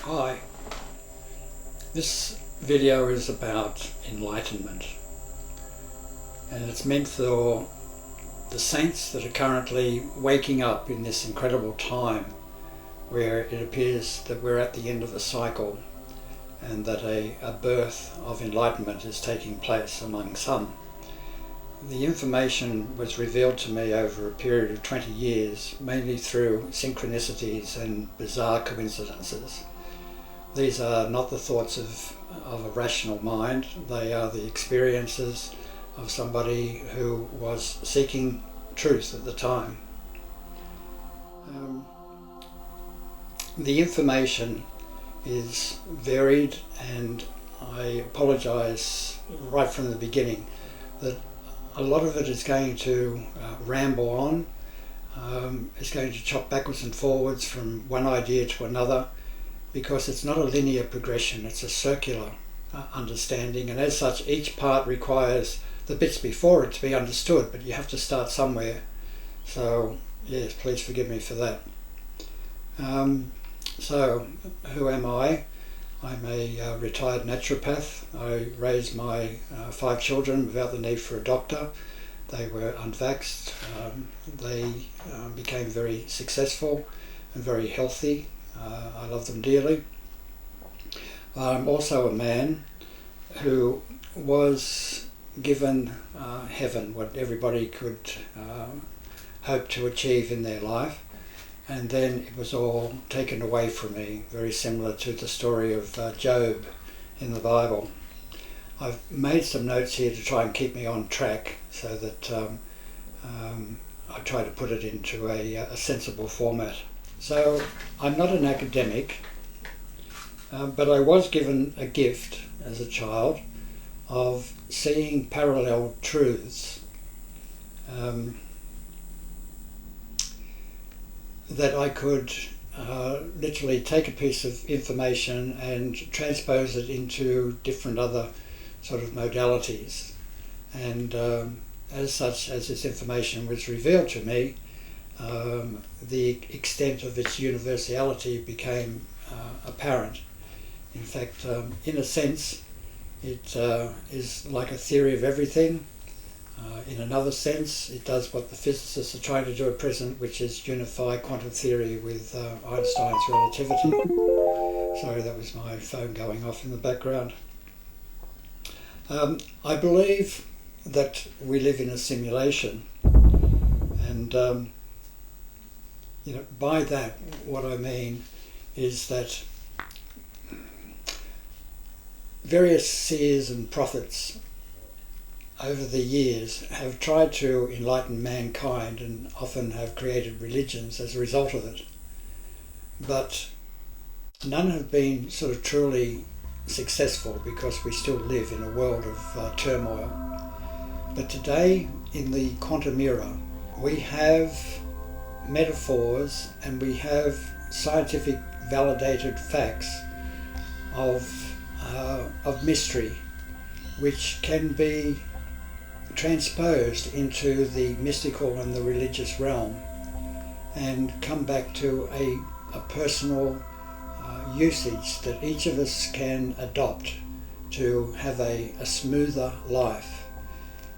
Hi, this video is about enlightenment, and it's meant for the saints that are currently waking up in this incredible time where it appears that we're at the end of a cycle and that a birth of enlightenment is taking place among some. The information was revealed to me over a period of 20 years, mainly through synchronicities and bizarre coincidences. These are not the thoughts of a rational mind, they are the experiences of somebody who was seeking truth at the time. The information is varied, and I apologise right from the beginning that a lot of it is going to ramble on. It's going to chop backwards and forwards from one idea to another, because it's not a linear progression, it's a circular understanding, and as such each part requires the bits before it to be understood, but you have to start somewhere. So yes, please forgive me for that. So who am I? I'm a retired naturopath. I raised my 5 children without the need for a doctor. They were unvaxxed. They became very successful and very healthy. I love them dearly. I'm also a man who was given heaven, what everybody could hope to achieve in their life, and then it was all taken away from me, very similar to the story of Job in the Bible. I've made some notes here to try and keep me on track, so that I try to put it into a sensible format. So I'm not an academic, but I was given a gift as a child of seeing parallel truths that I could literally take a piece of information and transpose it into different other sort of modalities. And as such, as this information was revealed to me, the extent of its universality became apparent. In fact, in a sense, it is like a theory of everything. In another sense, it does what the physicists are trying to do at present, which is unify quantum theory with Einstein's relativity. Sorry, that was my phone going off in the background. I believe that we live in a simulation, and by that, what I mean is that various seers and prophets over the years have tried to enlighten mankind and often have created religions as a result of it. But none have been sort of truly successful, because we still live in a world of turmoil. But today, in the quantum era, we have metaphors and we have scientific validated facts of mystery, which can be transposed into the mystical and the religious realm and come back to a personal usage that each of us can adopt to have a smoother life.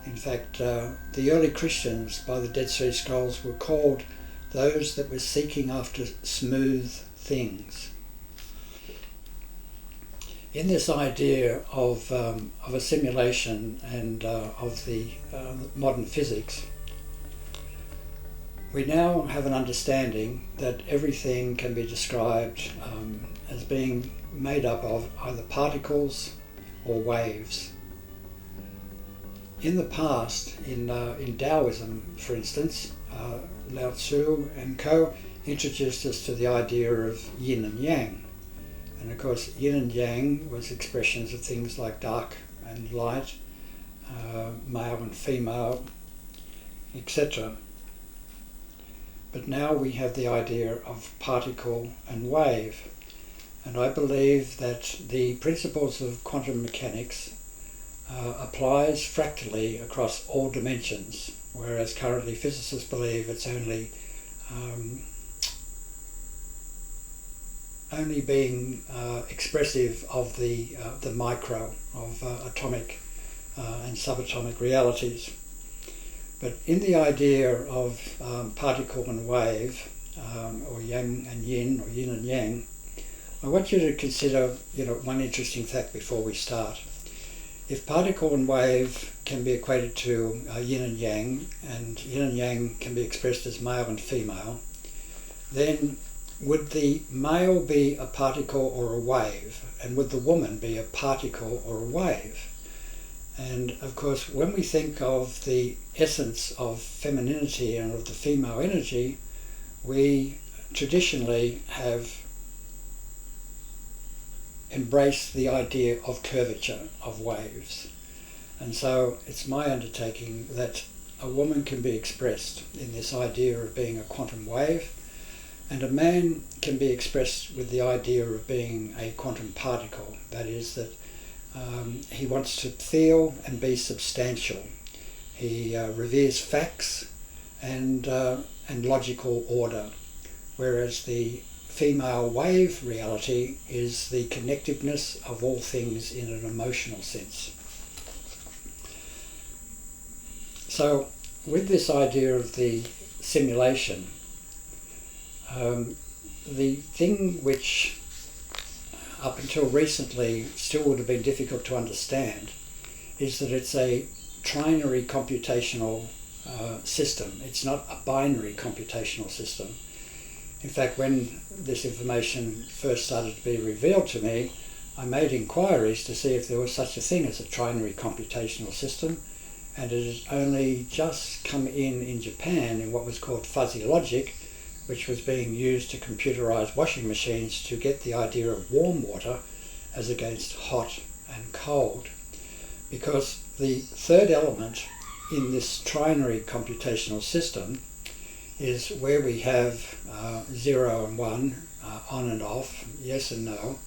In fact, the early Christians by the Dead Sea Scrolls were called those that were seeking after smooth things. In this idea of a simulation and of the modern physics, we now have an understanding that everything can be described as being made up of either particles or waves. In the past, in Taoism, for instance, Lao Tzu and co. introduced us to the idea of yin and yang. And of course, yin and yang was expressions of things like dark and light, male and female, etc. But now we have the idea of particle and wave. And I believe that the principles of quantum mechanics applies fractally across all dimensions, whereas currently physicists believe it's only only being expressive of the micro, of atomic and subatomic realities. But in the idea of particle and wave, or yang and yin, or yin and yang, I want you to consider, one interesting fact before we start. If particle and wave can be equated to yin and yang can be expressed as male and female, then would the male be a particle or a wave? And would the woman be a particle or a wave? And of course, when we think of the essence of femininity and of the female energy, we traditionally have embraced the idea of curvature of waves. And so it's my undertaking that a woman can be expressed in this idea of being a quantum wave, and a man can be expressed with the idea of being a quantum particle. That is, that he wants to feel and be substantial. He reveres facts and logical order, whereas the female wave reality is the connectiveness of all things in an emotional sense. So with this idea of the simulation, the thing which up until recently still would have been difficult to understand is that it's a trinary computational system. It's not a binary computational system. In fact, when this information first started to be revealed to me, I made inquiries to see if there was such a thing as a trinary computational system, and it has only just come in Japan in what was called fuzzy logic, which was being used to computerize washing machines to get the idea of warm water as against hot and cold. Because the third element in this trinary computational system is where we have 0 and 1, on and off, yes and no.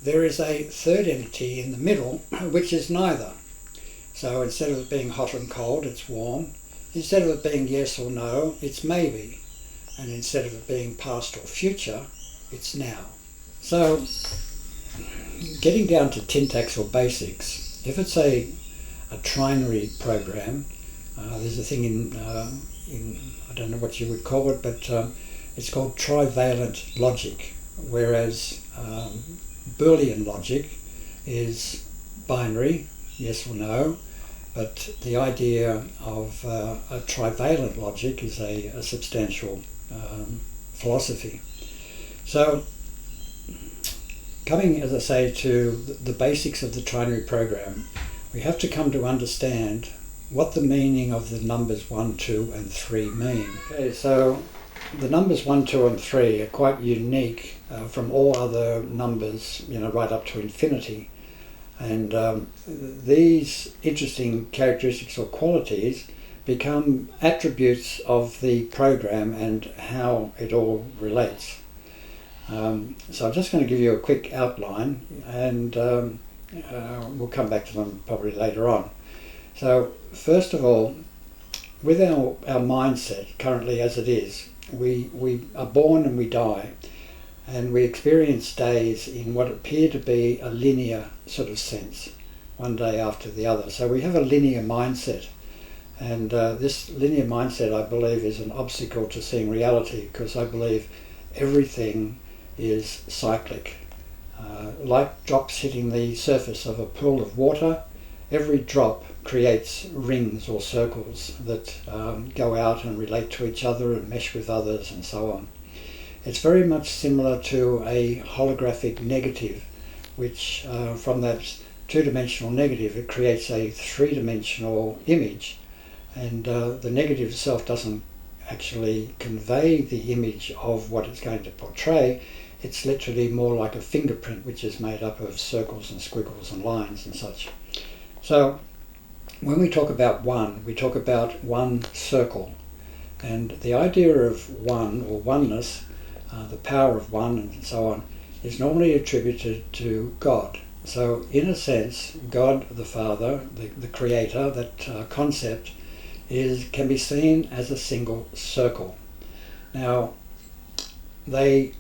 There is a third entity in the middle, which is neither. So instead of it being hot and cold, it's warm. Instead of it being yes or no, it's maybe. And instead of it being past or future, it's now. So, getting down to syntax or basics, if it's a trinary program, there's a thing in I don't know what you would call it, but it's called trivalent logic, whereas Boolean logic is binary, yes or no, but the idea of a trivalent logic is a substantial philosophy. So, coming, as I say, to the basics of the trinary program, we have to come to understand what the meaning of the numbers 1, 2 and 3 mean. Okay, so the numbers 1, 2 and 3 are quite unique from all other numbers, right up to infinity. And these interesting characteristics or qualities become attributes of the program and how it all relates. So I'm just going to give you a quick outline, and we'll come back to them probably later on. So first of all, with our mindset currently as it is, we are born and we die, and we experience days in what appear to be a linear sort of sense, one day after the other. So we have a linear mindset, and this linear mindset, I believe, is an obstacle to seeing reality, because I believe everything is cyclic. Like drops hitting the surface of a pool of water, every drop creates rings or circles that go out and relate to each other and mesh with others and so on. It's very much similar to a holographic negative, which from that two-dimensional negative, it creates a three-dimensional image, and the negative itself doesn't actually convey the image of what it's going to portray. It's literally more like a fingerprint, which is made up of circles and squiggles and lines and such. So when we talk about one, we talk about one circle, and the idea of one or oneness, the power of one and so on, is normally attributed to God. So in a sense, God the Father, the Creator, that concept can be seen as a single circle. Now, they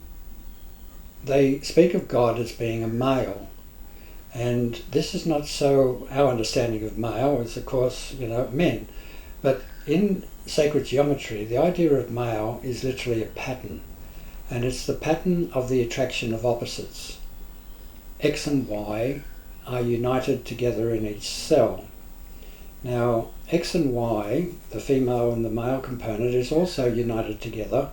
they speak of God as being a male. And this is not so our understanding of male as, of course, men. But in sacred geometry, the idea of male is literally a pattern. And it's the pattern of the attraction of opposites. X and Y are united together in each cell. Now, X and Y, the female and the male component, is also united together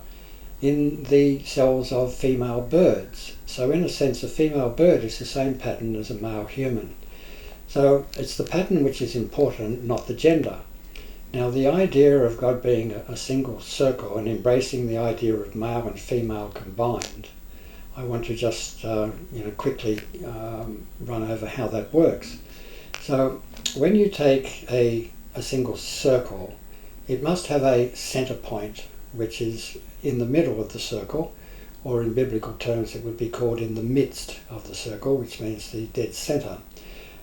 in the cells of female birds. So in a sense, a female bird is the same pattern as a male human. So it's the pattern which is important, not the gender. Now, the idea of God being a single circle and embracing the idea of male and female combined, I want to just quickly run over how that works. So when you take a single circle, it must have a center point, which is in the middle of the circle, or in biblical terms it would be called in the midst of the circle, which means the dead center.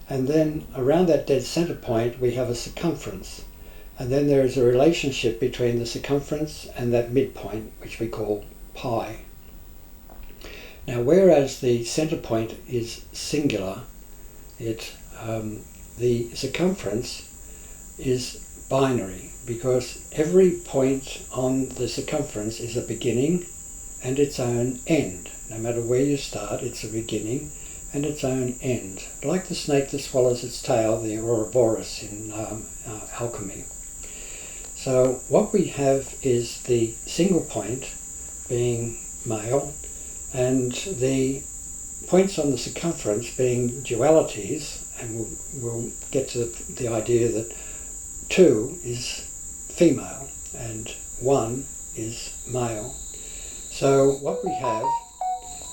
And then around that dead center point we have a circumference. And then there is a relationship between the circumference and that midpoint, which we call pi. Now, whereas the center point is singular, the circumference is binary, because every point on the circumference is a beginning and its own end. No matter where you start, it's a beginning and its own end. Like the snake that swallows its tail, the Ouroboros in alchemy. So what we have is the single point being male, and the points on the circumference being dualities, and we'll get to the idea that 2 is female and 1 is male. So what we have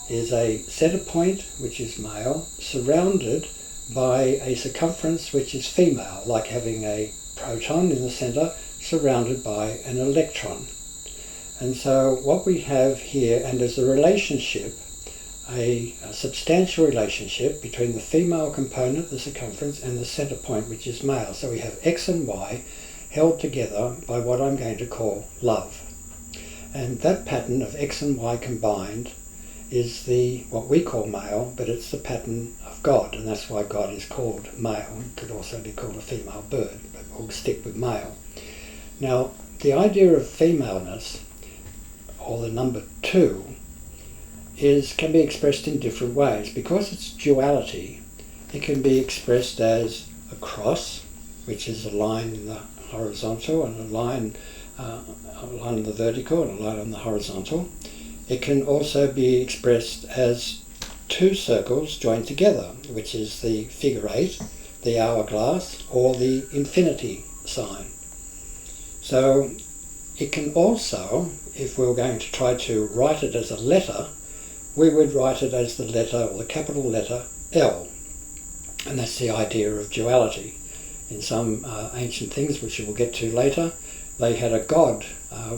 is a center point, which is male, surrounded by a circumference which is female, like having a proton in the center surrounded by an electron. And so what we have here, and there's a relationship, a substantial relationship between the female component, the circumference, and the center point, which is male. So we have X and Y held together by what I'm going to call love. And that pattern of X and Y combined is what we call male, but it's the pattern of God, and that's why God is called male. It could also be called a female bird, but we'll stick with male. Now, the idea of femaleness, or the number 2, can be expressed in different ways. Because it's duality, it can be expressed as a cross, which is a line in the horizontal and a line on the vertical and a line on the horizontal. It can also be expressed as 2 circles joined together, which is the figure 8, the hourglass, or the infinity sign. So it can also, if we were going to try to write it as a letter, we would write it as the letter, or the capital letter, L. And that's the idea of duality. In some ancient things, which we'll get to later, they had a god,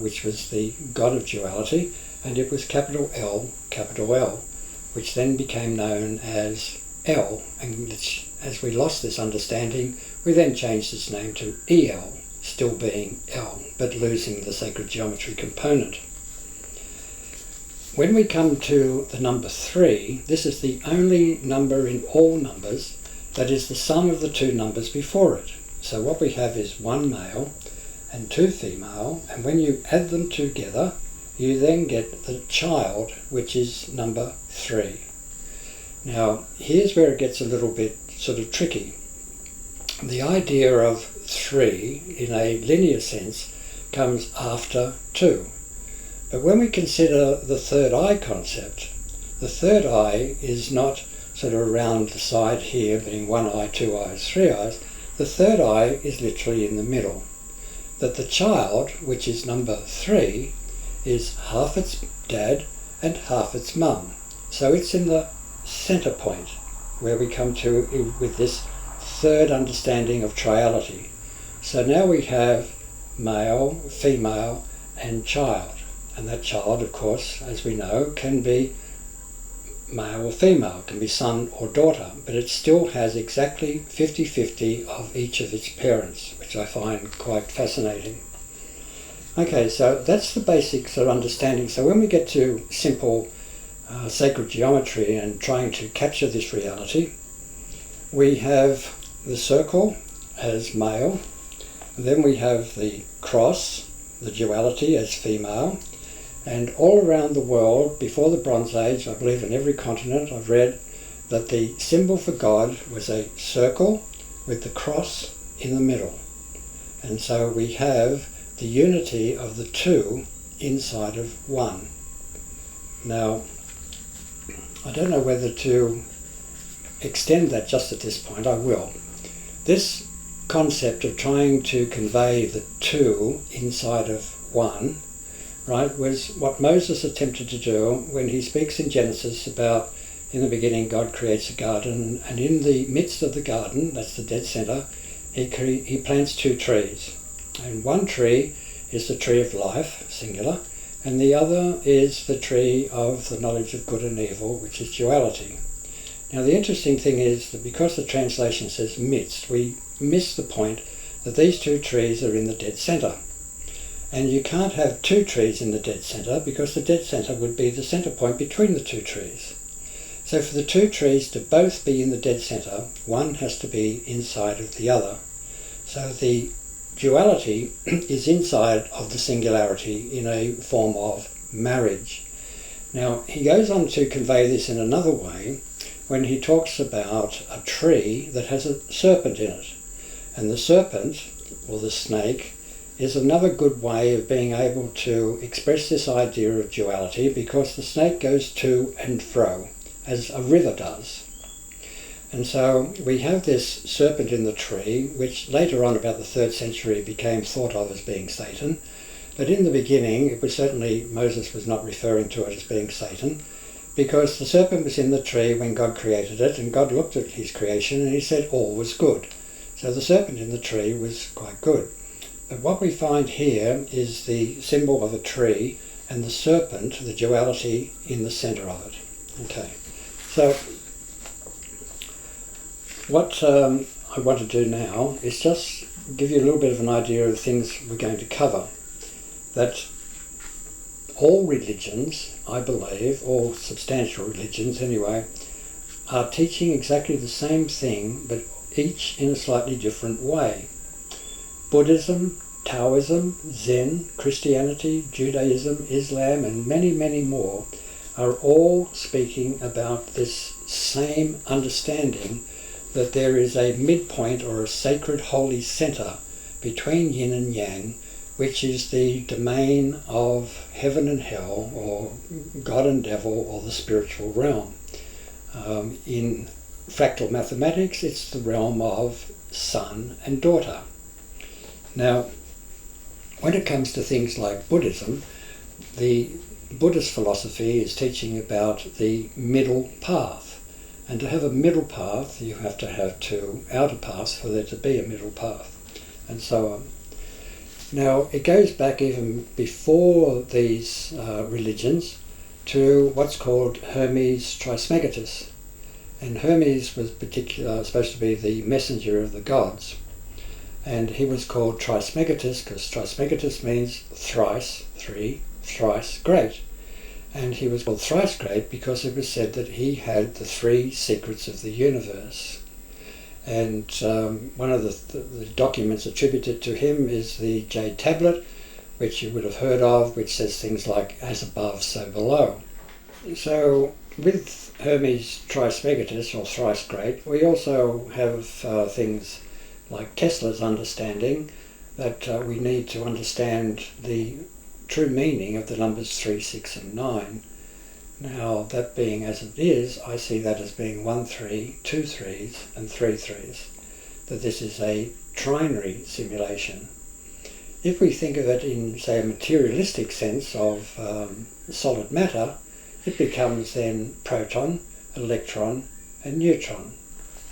which was the god of duality, and it was capital L, which then became known as L. And as we lost this understanding, we then changed its name to EL, still being L, but losing the sacred geometry component. When we come to the number 3, this is the only number in all numbers that is the sum of the 2 numbers before it. So what we have is 1 male and 2 female, and when you add them together, you then get the child, which is number 3. Now, here's where it gets a little bit sort of tricky. The idea of 3, in a linear sense, comes after 2. But when we consider the third eye concept, the third eye is not sort of around the side here, being 1 eye, 2 eyes, 3 eyes. The third eye is literally in the middle. That the child, which is number 3, is half its dad and half its mum. So it's in the center point where we come to with this third understanding of triality. So now we have male, female, and child. And that child, of course, as we know, can be male or female, can be son or daughter, but it still has exactly 50-50 of each of its parents, which I find quite fascinating. Okay, so that's the basics of understanding. So when we get to simple sacred geometry and trying to capture this reality, we have the circle as male, then we have the cross, the duality, as female, and all around the world before the Bronze Age, I believe in every continent I've read, that the symbol for God was a circle with the cross in the middle. And so we have the unity of the two inside of one. Now, I don't know whether to extend that just at this point. I will. This concept of trying to convey the two inside of one, right, was what Moses attempted to do when he speaks in Genesis about, in the beginning God creates a garden, and in the midst of the garden, that's the dead centre, he plants two trees. And one tree is the tree of life, singular, and the other is the tree of the knowledge of good and evil, which is duality. Now the interesting thing is that because the translation says midst, we miss the point that these two trees are in the dead centre. And you can't have two trees in the dead centre because the dead centre would be the centre point between the two trees. So for the two trees to both be in the dead centre, one has to be inside of the other. So the duality is inside of the singularity in a form of marriage. Now he goes on to convey this in another way when he talks about a tree that has a serpent in it. And the serpent, or the snake, is another good way of being able to express this idea of duality, because the snake goes to and fro, as a river does. And so we have this serpent in the tree, which later on, about the 3rd century, became thought of as being Satan. But in the beginning, it was certainly, Moses was not referring to it as being Satan, because the serpent was in the tree when God created it, and God looked at his creation and he said all was good. So the serpent in the tree was quite good. But what we find here is the symbol of a tree and the serpent, the duality, in the centre of it. Okay, so what I want to do now is just give you a little bit of an idea of the things we're going to cover. That all religions, I believe, all substantial religions anyway, are teaching exactly the same thing, but each in a slightly different way. Buddhism, Taoism, Zen, Christianity, Judaism, Islam, and many, many more are all speaking about this same understanding that there is a midpoint or a sacred holy centre between yin and yang, which is the domain of heaven and hell, or God and devil, or the spiritual realm. In fractal mathematics, it's the realm of son and daughter. Now, when it comes to things like Buddhism, the Buddhist philosophy is teaching about the middle path. And to have a middle path, you have to have two outer paths for there to be a middle path, and so on. Now, it goes back even before these religions to what's called Hermes Trismegistus. And Hermes was supposed to be the messenger of the gods. And he was called Trismegistus because Trismegistus means thrice, three, thrice great. And he was called thrice great because it was said that he had the three secrets of the universe. And one of the documents attributed to him is the Jade Tablet, which you would have heard of, which says things like, as above, so below. So with Hermes Trismegistus, or thrice great, we also have things like Tesla's understanding that we need to understand the true meaning of the numbers 3, 6 and 9. Now, that being as it is, I see that as being 1 3, 2 3s and 3 3s, that this is a trinary simulation. If we think of it in, say, a materialistic sense of solid matter, it becomes then proton, electron and neutron.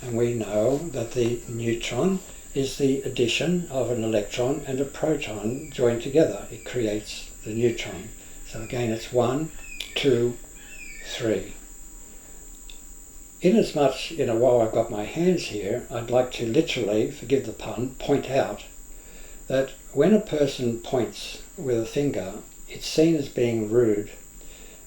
And we know that the neutron is the addition of an electron and a proton joined together. It creates the neutron. So again, it's 1, 2, 3. Inasmuch, while I've got my hands here, I'd like to literally, forgive the pun, point out that when a person points with a finger, it's seen as being rude.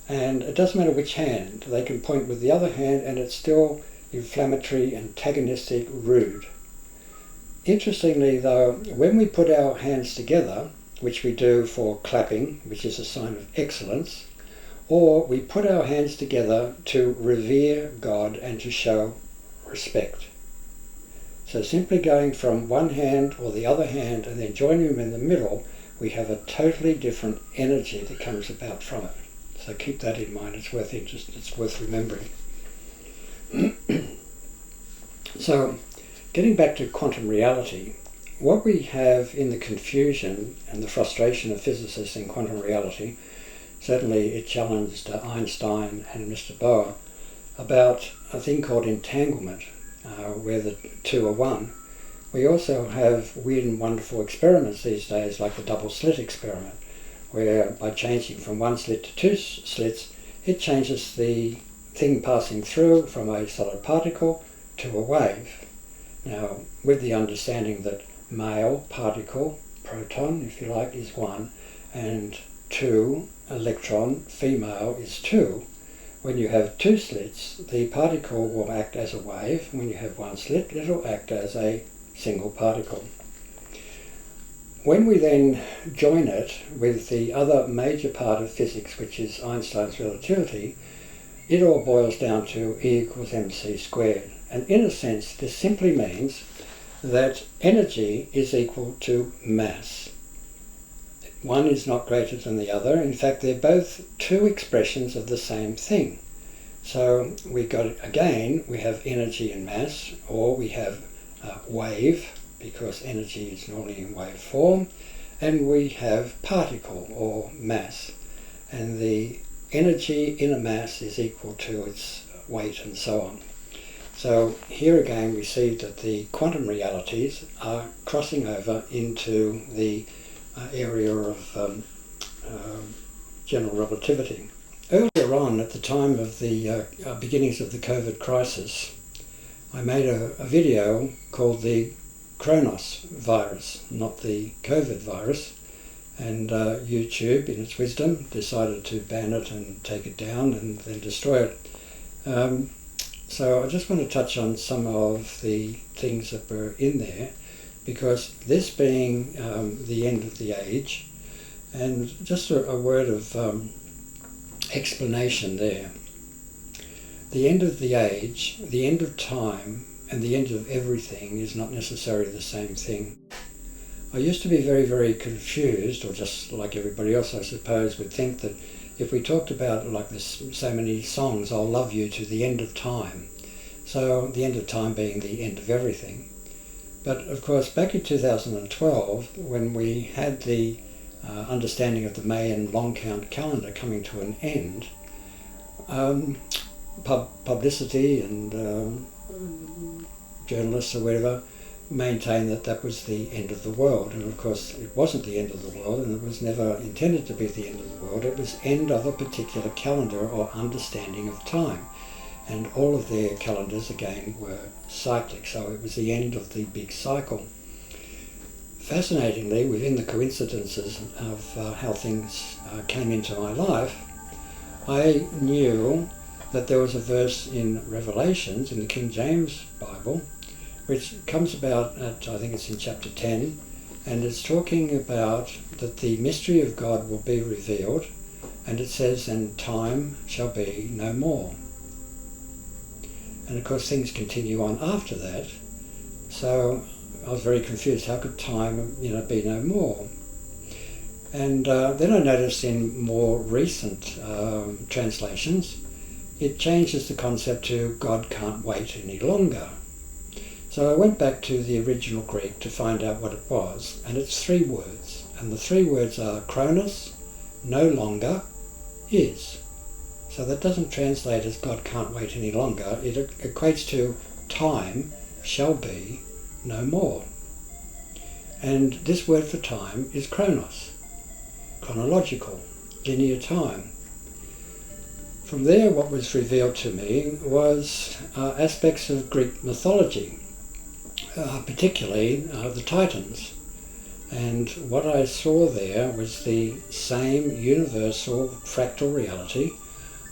and it doesn't matter which hand. They can point with the other hand and it's still inflammatory, antagonistic, rude. Interestingly though, when we put our hands together, which we do for clapping, which is a sign of excellence, or we put our hands together to revere God and to show respect. So simply going from one hand or the other hand and then joining them in the middle, we have a totally different energy that comes about from it. So keep that in mind, it's worth remembering. So getting back to quantum reality, what we have in the confusion and the frustration of physicists in quantum reality, certainly it challenged Einstein and Mr. Bohr about a thing called entanglement, where the two are one. We also have weird and wonderful experiments these days, like the double slit experiment, where by changing from one slit to two slits, it changes the thing passing through from a solid particle to a wave. Now, with the understanding that male particle, proton, if you like, is one, and two, electron, female, is two. When you have two slits, the particle will act as a wave. When you have one slit, it will act as a single particle. When we then join it with the other major part of physics, which is Einstein's relativity, it all boils down to E equals mc squared. And in a sense, this simply means that energy is equal to mass. One is not greater than the other. In fact, they're both two expressions of the same thing. So we have energy and mass, or we have wave, because energy is normally in wave form, and we have particle or mass. And the energy in a mass is equal to its weight and so on. So here again we see that the quantum realities are crossing over into the area of general relativity. Earlier on, at the time of the beginnings of the COVID crisis, I made a video called the Kronos virus, not the COVID virus, and YouTube, in its wisdom, decided to ban it and take it down and then destroy it. So I just want to touch on some of the things that were in there, because this being the end of the age, and just a word of explanation there. The end of the age, the end of time, and the end of everything is not necessarily the same thing. I used to be very, very confused, or just like everybody else I suppose would think that if we talked about, like there's so many songs, I'll love you to the end of time. So the end of time being the end of everything. But of course back in 2012, when we had the understanding of the Mayan long count calendar coming to an end, publicity and journalists or whatever maintained that that was the end of the world, and of course it wasn't the end of the world, and it was never intended to be the end of the world. It was end of a particular calendar or understanding of time, and all of their calendars again were cyclic, so it was the end of the big cycle. Fascinatingly, within the coincidences of how things came into my life, I knew that there was a verse in Revelations in the King James Bible which comes about at, I think it's in chapter 10, and it's talking about that the mystery of God will be revealed, and it says, and time shall be no more. And of course things continue on after that, so I was very confused. How could time, be no more? And then I noticed in more recent translations, it changes the concept to God can't wait any longer. So I went back to the original Greek to find out what it was, and it's 3 words. And the 3 words are Kronos, no longer, is. So that doesn't translate as God can't wait any longer. It equates to time shall be no more. And this word for time is Kronos, chronological, linear time. From there, what was revealed to me was aspects of Greek mythology, particularly the Titans. And what I saw there was the same universal fractal reality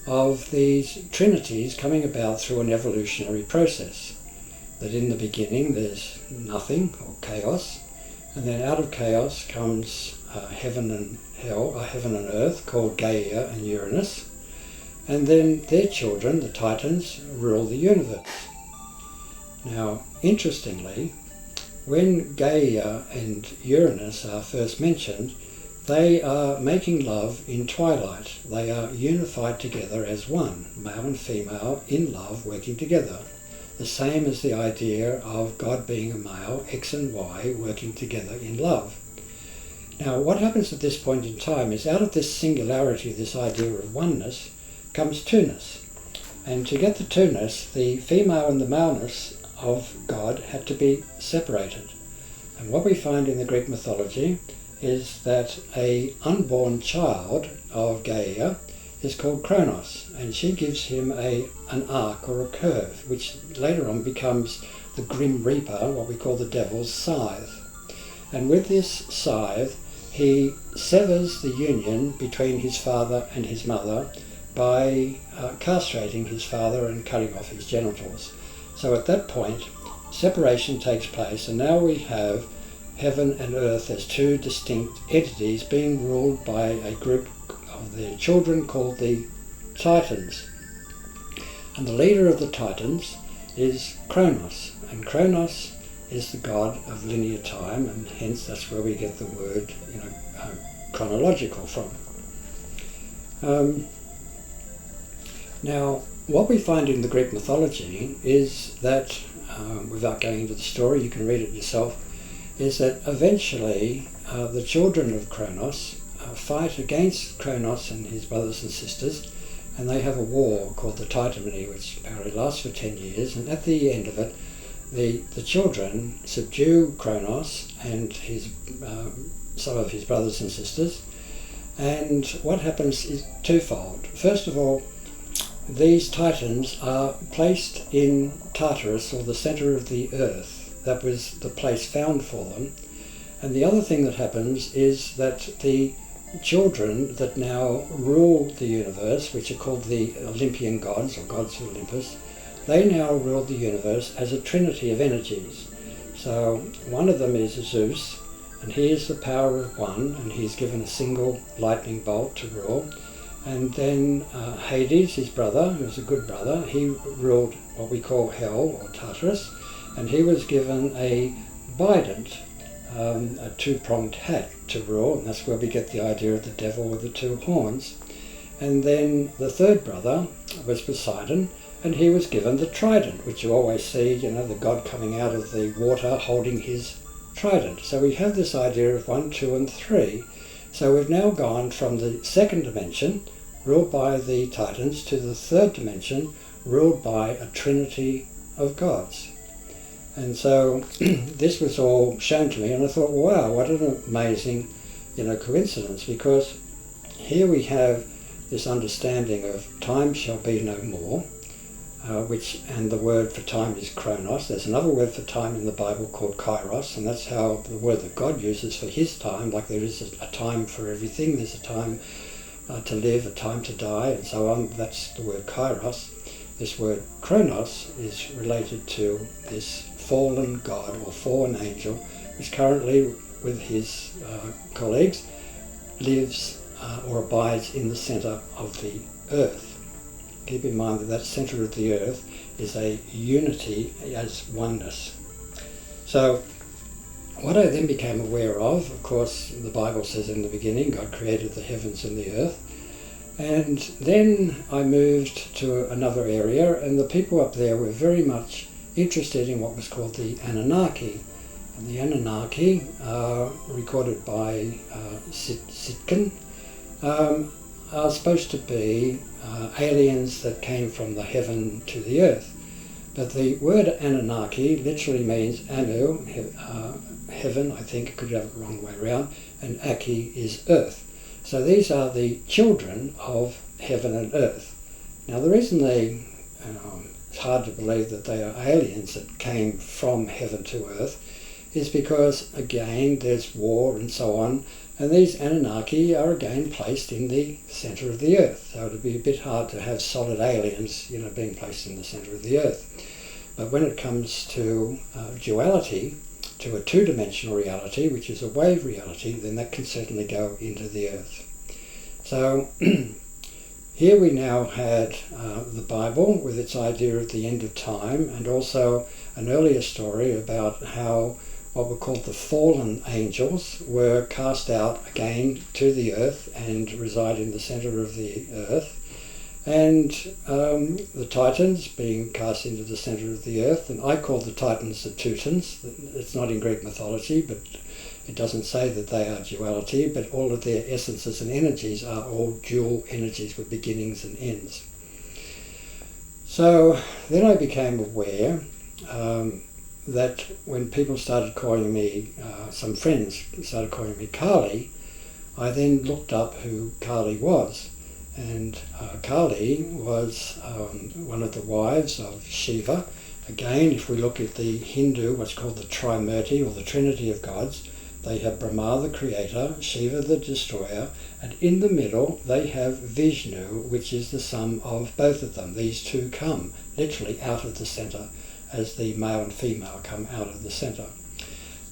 of these trinities coming about through an evolutionary process. That in the beginning there's nothing, or chaos, and then out of chaos comes heaven and hell, heaven and earth, called Gaia and Uranus, and then their children, the Titans, rule the universe. Now, interestingly, when Gaia and Uranus are first mentioned, they are making love in twilight. They are unified together as one, male and female, in love, working together. The same as the idea of God being a male, X and Y, working together in love. Now, what happens at this point in time is out of this singularity, this idea of oneness, comes two-ness. And to get the two-ness, the female and the maleness of God had to be separated. And what we find in the Greek mythology is that an unborn child of Gaia is called Kronos, and she gives him an arc or a curve, which later on becomes the Grim Reaper, what we call the Devil's Scythe. And with this scythe, he severs the union between his father and his mother by castrating his father and cutting off his genitals. So at that point, separation takes place, and now we have heaven and earth as two distinct entities being ruled by a group of their children called the Titans. And the leader of the Titans is Kronos, and Kronos is the god of linear time, and hence that's where we get the word chronological from. Now, what we find in the Greek mythology is that, without going into the story, you can read it yourself, is that eventually the children of Kronos fight against Kronos and his brothers and sisters, and they have a war called the Titamony, which apparently lasts for 10 years, and at the end of it, the children subdue Kronos and his some of his brothers and sisters, and what happens is twofold. First of all, these Titans are placed in Tartarus, or the centre of the earth. That was the place found for them. And the other thing that happens is that the children that now rule the universe, which are called the Olympian gods, or gods of Olympus, they now rule the universe as a trinity of energies. So one of them is Zeus, and he is the power of one, and he's given a single lightning bolt to rule. And then Hades, his brother, who's a good brother, he ruled what we call hell, or Tartarus, and he was given a bident, a two-pronged hat to rule, and that's where we get the idea of the devil with the two horns. And then the third brother was Poseidon, and he was given the trident, which you always see, the god coming out of the water holding his trident. So we have this idea of 1, 2 and 3. So we've now gone from the second dimension, ruled by the Titans, to the third dimension, ruled by a trinity of gods. And so this was all shown to me, and I thought, wow, what an amazing, coincidence, because here we have this understanding of time shall be no more, and the word for time is chronos. There's another word for time in the Bible called kairos, and that's how the word that God uses for his time, like there is a time for everything. There's a time to live, a time to die, and so on. That's the word kairos. This word chronos is related to this fallen god or fallen angel, which currently, with his colleagues, lives or abides in the centre of the earth. Keep in mind that that centre of the earth is a unity as oneness. So what I then became aware of course, the Bible says in the beginning, God created the heavens and the earth. And then I moved to another area, and the people up there were very much interested in what was called the Anunnaki. And the Anunnaki, recorded by Sitchin, are supposed to be aliens that came from the heaven to the earth. But the word Anunnaki literally means Anu, heaven, I think, I could have it the wrong way around, and Aki is earth. So these are the children of heaven and earth. Now the reason it's hard to believe that they are aliens that came from heaven to earth is because, again, there's war and so on, and these Anunnaki are again placed in the centre of the earth. So it'd be a bit hard to have solid aliens, being placed in the centre of the earth. But when it comes to duality, to a two-dimensional reality, which is a wave reality, then that can certainly go into the earth. So here we now had the Bible with its idea of the end of time, and also an earlier story about how what were called the fallen angels were cast out again to the earth and reside in the centre of the earth, and the Titans being cast into the centre of the earth. And I call the Titans the Teutons. It's not in Greek mythology, but it doesn't say that they are duality, but all of their essences and energies are all dual energies with beginnings and ends. So then I became aware that when people started calling me, some friends started calling me Kali, I then looked up who Kali was. And Kali was one of the wives of Shiva. Again, if we look at the Hindu, what's called the Trimurti, or the Trinity of Gods, they have Brahma the creator, Shiva the destroyer, and in the middle they have Vishnu, which is the sum of both of them. These two come literally out of the centre, as the male and female come out of the centre.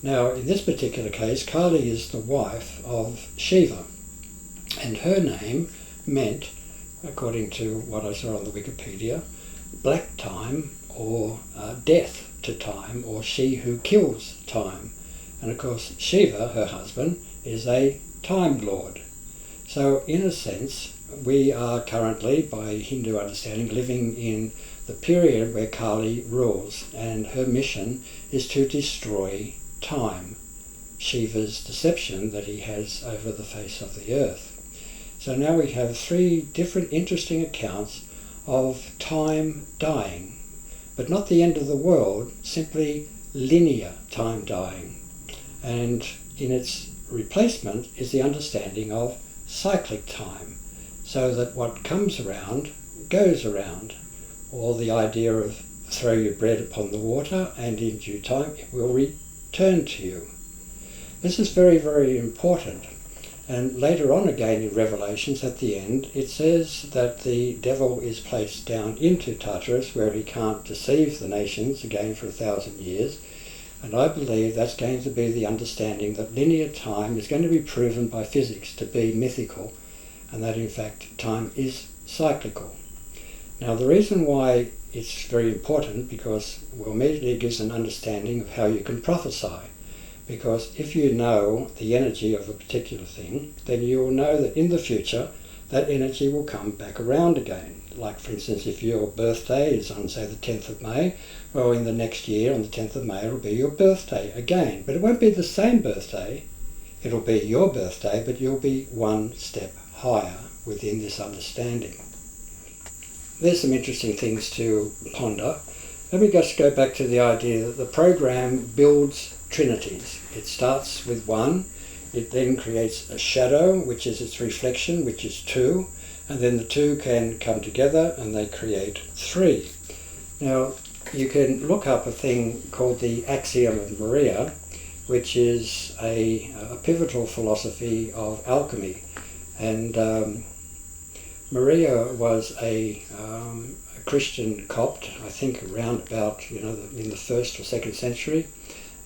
Now, in this particular case, Kali is the wife of Shiva, and her name meant, according to what I saw on the Wikipedia, black time, or death to time, or she who kills time. And of course, Shiva, her husband, is a Time Lord. So in a sense, we are currently, by Hindu understanding, living in the period where Kali rules, and her mission is to destroy time, Shiva's deception that he has over the face of the earth. So now we have three different interesting accounts of time dying, but not the end of the world, simply linear time dying. And in its replacement is the understanding of cyclic time, so that what comes around goes around, or the idea of throw your bread upon the water and in due time it will return to you. This is very, very important. And later on again in Revelations at the end, it says that the devil is placed down into Tartarus, where he can't deceive the nations again for 1,000 years. And I believe that's going to be the understanding that linear time is going to be proven by physics to be mythical, and that in fact time is cyclical. Now the reason why it's very important, because immediately gives an understanding of how you can prophesy. Because if you know the energy of a particular thing, then you will know that in the future that energy will come back around again. Like for instance, if your birthday is on say the 10th of May, well in the next year on the 10th of May it will be your birthday again. But it won't be the same birthday, it'll be your birthday, but you'll be one step higher within this understanding. There's some interesting things to ponder. Let me just go back to the idea that the program builds trinities. It starts with one, it then creates a shadow, which is its reflection, which is two, and then the two can come together and they create three. Now, you can look up a thing called the Axiom of Maria, which is a pivotal philosophy of alchemy. And Maria was a Christian Copt, I think around about, in the 1st or 2nd century.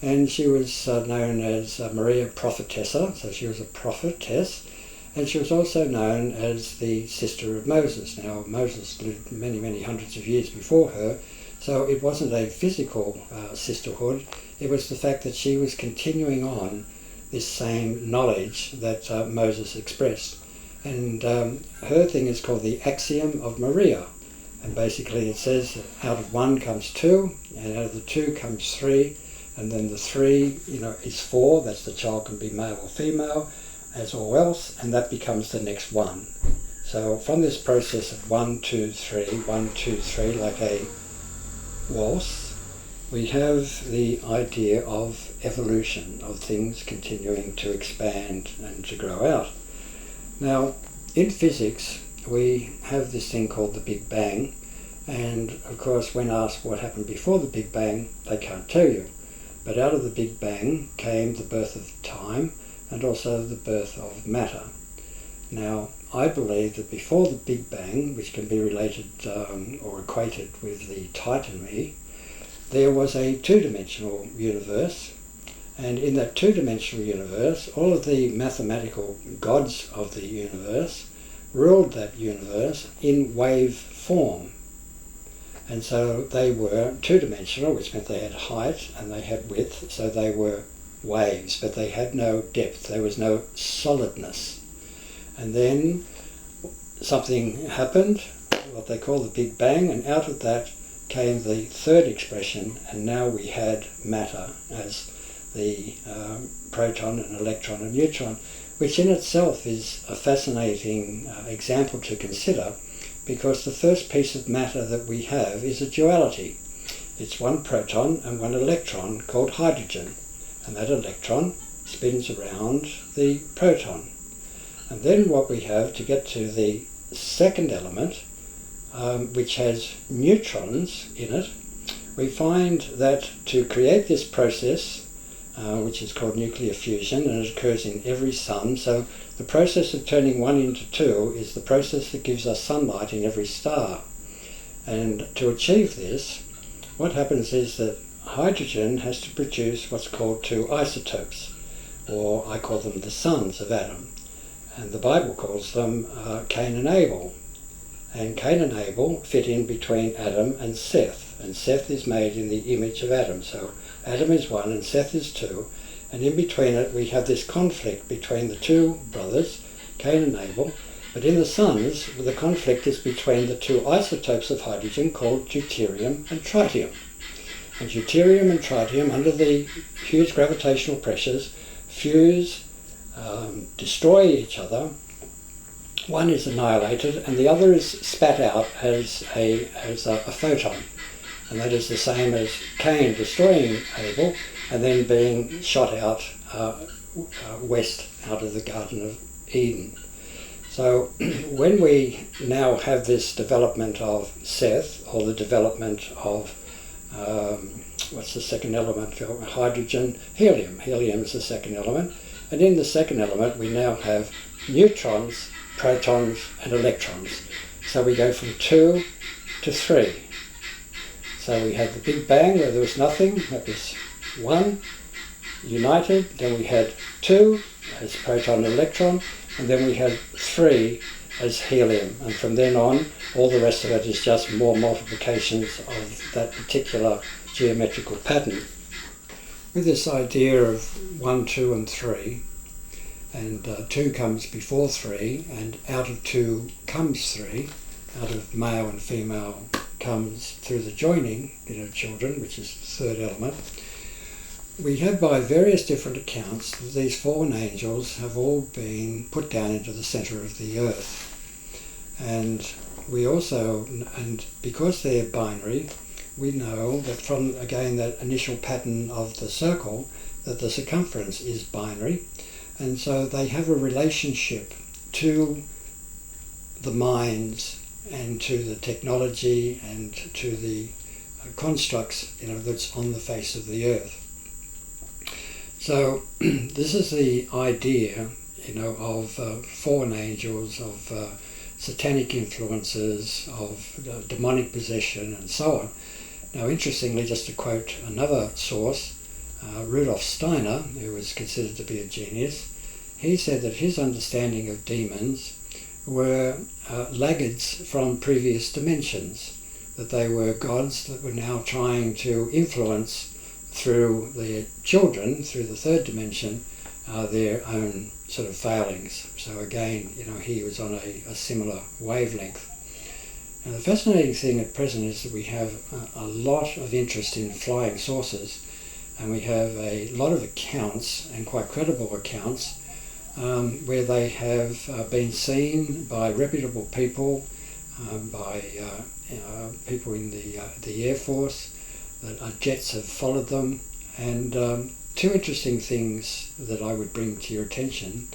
And she was known as Maria Prophetessa, so she was a prophetess, and she was also known as the sister of Moses. Now, Moses lived many, many hundreds of years before her, so it wasn't a physical sisterhood, it was the fact that she was continuing on this same knowledge that Moses expressed. And her thing is called the Axiom of Maria, and basically it says that out of one comes two, and out of the two comes three, and then the three, is four, that's the child can be male or female, as all else, and that becomes the next one. So from this process of 1, 2, 3, 1, 2, 3, like a waltz, we have the idea of evolution, of things continuing to expand and to grow out. Now, in physics, we have this thing called the Big Bang, and of course when asked what happened before the Big Bang, they can't tell you. but out of the Big Bang came the birth of time and also the birth of matter. Now, I believe that before the Big Bang, which can be related or equated with the Titan, there was a two-dimensional universe, and in that two-dimensional universe, all of the mathematical gods of the universe ruled that universe in wave form. And so they were two-dimensional, which meant they had height and they had width, so they were waves, but they had no depth, there was no solidness. And then something happened, what they call the Big Bang, and out of that came the third expression, and now we had matter as the proton and electron and neutron, which in itself is a fascinating example to consider, because the first piece of matter that we have is a duality. It's one proton and one electron called hydrogen, and that electron spins around the proton. And then what we have to get to the second element, which has neutrons in it, we find that to create this process, which is called nuclear fusion, and it occurs in every sun. So the process of turning one into two is the process that gives us sunlight in every star. And to achieve this, what happens is that hydrogen has to produce what's called two isotopes, or I call them the sons of Adam. And the Bible calls them Cain and Abel. And Cain and Abel fit in between Adam and Seth. And Seth is made in the image of Adam. So Adam is one and Seth is two. And in between it we have this conflict between the two brothers, Cain and Abel. But in the sons, the conflict is between the two isotopes of hydrogen called deuterium and tritium. And deuterium and tritium, under the huge gravitational pressures, fuse, destroy each other. One is annihilated and the other is spat out as a photon. And that is the same as Cain destroying Abel and then being shot out west out of the Garden of Eden. So when we now have this development of Seth, or the development of, what's the second element? Hydrogen, helium. Helium is the second element. And in the second element we now have neutrons, protons and electrons. So we go from 2 to 3. So we had the Big Bang where there was nothing, that was 1, united, then we had 2 as proton and electron, and then we had 3 as helium. And from then on, all the rest of it is just more multiplications of that particular geometrical pattern. With this idea of 1, 2 and 3, and 2 comes before 3, and out of 2 comes 3, out of male and female comes through the joining, children, which is the third element. We have by various different accounts that these fallen angels have all been put down into the centre of the earth. And we also, and because they're binary, we know that from, again, that initial pattern of the circle, that the circumference is binary, and so they have a relationship to the minds and to the technology and to the constructs, that's on the face of the earth. So this is the idea, of fallen angels, of satanic influences, of demonic possession, and so on. Now, interestingly, just to quote another source, Rudolf Steiner, who was considered to be a genius, he said that his understanding of demons were laggards from previous dimensions, that they were gods that were now trying to influence through their children, through the third dimension, their own sort of failings. So again, he was on a similar wavelength. Now, the fascinating thing at present is that we have a lot of interest in flying saucers, and we have a lot of accounts, and quite credible accounts, where they have been seen by reputable people, by people in the Air Force, that jets have followed them. And two interesting things that I would bring to your attention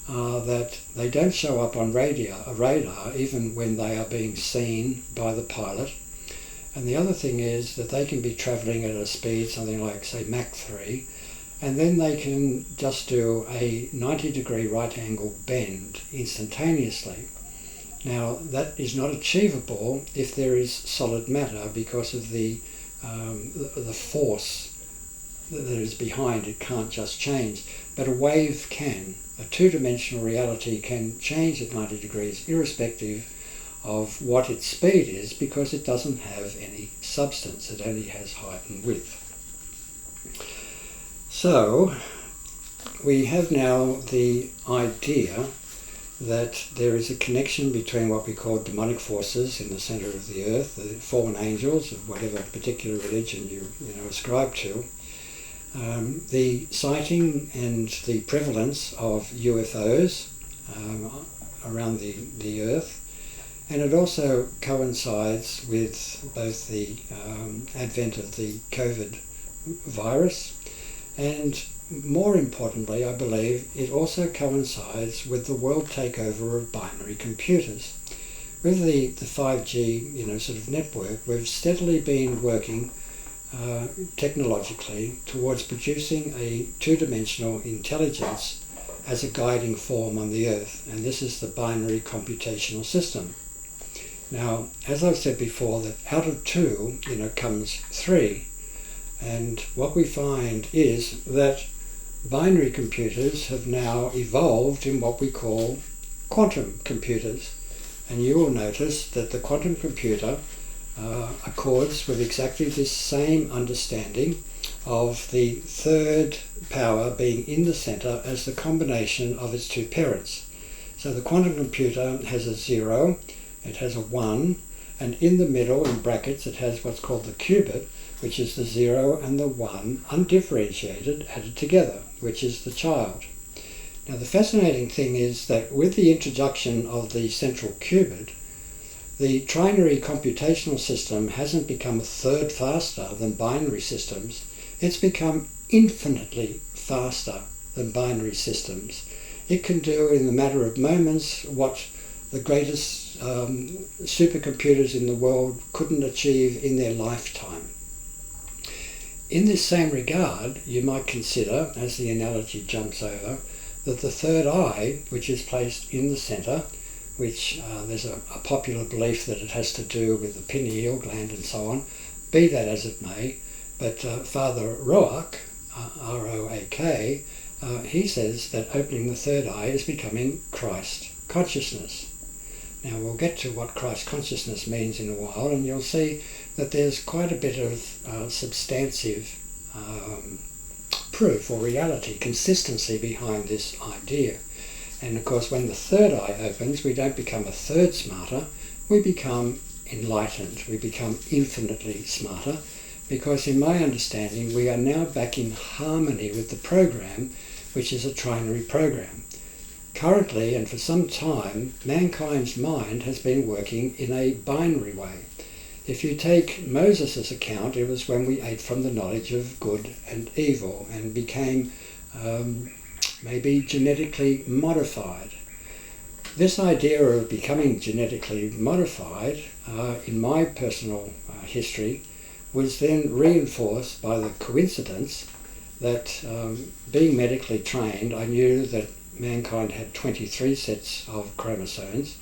are that they don't show up on radar even when they are being seen by the pilot, And the other thing is that they can be travelling at a speed, something like, say, Mach 3, and then they can just do a 90-degree right angle bend instantaneously. Now, that is not achievable if there is solid matter because of the force that is behind it can't just change. But a wave can. A two-dimensional reality can change at 90 degrees irrespective of what its speed is, because it doesn't have any substance, it only has height and width. So we have now the idea that there is a connection between what we call demonic forces in the centre of the earth, the fallen angels of whatever particular religion you ascribe to, the sighting and the prevalence of UFOs around the earth. And it also coincides with both the advent of the COVID virus, and more importantly, I believe, it also coincides with the world takeover of binary computers. With the 5G sort of network, we've steadily been working technologically towards producing a two-dimensional intelligence as a guiding form on the earth, and this is the binary computational system. Now, as I've said before, that out of two, comes three. And what we find is that binary computers have now evolved in what we call quantum computers. And you will notice that the quantum computer accords with exactly this same understanding of the third power being in the centre as the combination of its two parents. So the quantum computer has a 0, it has a 1, and in the middle, in brackets, it has what's called the qubit, which is the 0 and the 1 undifferentiated, added together, which is the child. Now the fascinating thing is that with the introduction of the central qubit, the trinary computational system hasn't become a third faster than binary systems, it's become infinitely faster than binary systems. It can do in the matter of moments what the greatest supercomputers in the world couldn't achieve in their lifetime. In this same regard, you might consider, as the analogy jumps over, that the third eye, which is placed in the centre, which there's a popular belief that it has to do with the pineal gland and so on, be that as it may, but Father Roak, R-O-A-K, he says that opening the third eye is becoming Christ consciousness. Now we'll get to what Christ consciousness means in a while, and you'll see that there's quite a bit of substantive proof or reality, consistency behind this idea. And of course, when the third eye opens, we don't become a third smarter, we become enlightened, we become infinitely smarter, because in my understanding, we are now back in harmony with the program, which is a trinary program. Currently, and for some time, mankind's mind has been working in a binary way. If you take Moses' account, it was when we ate from the knowledge of good and evil and became maybe genetically modified. This idea of becoming genetically modified, in my personal history, was then reinforced by the coincidence that being medically trained, I knew that mankind had 23 sets of chromosomes,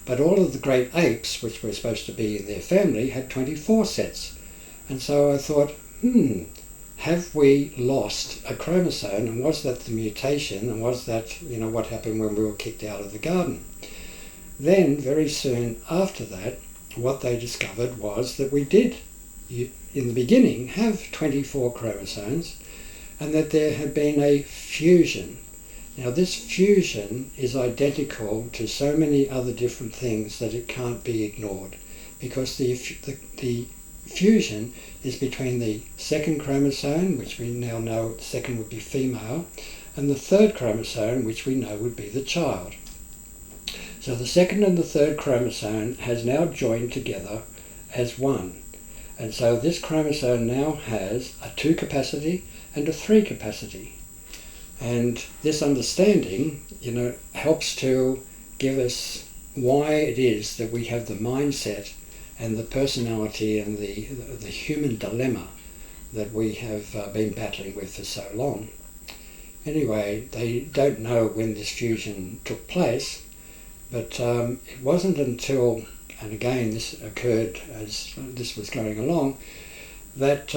but all of the great apes, which were supposed to be in their family, had 24 sets. And so I thought, have we lost a chromosome, and was that the mutation, and was that what happened when we were kicked out of the garden? Then, very soon after that, what they discovered was that we did, in the beginning, have 24 chromosomes, and that there had been a fusion. Now this fusion is identical to so many other different things that it can't be ignored, because the fusion is between the second chromosome, which we now know the second would be female, and the third chromosome, which we know would be the child. So the second and the third chromosome has now joined together as one. And so this chromosome now has a 2 capacity and a 3 capacity. And this understanding, helps to give us why it is that we have the mindset and the personality and the human dilemma that we have been battling with for so long. Anyway, they don't know when this fusion took place, but it wasn't until, and again this occurred as this was going along, that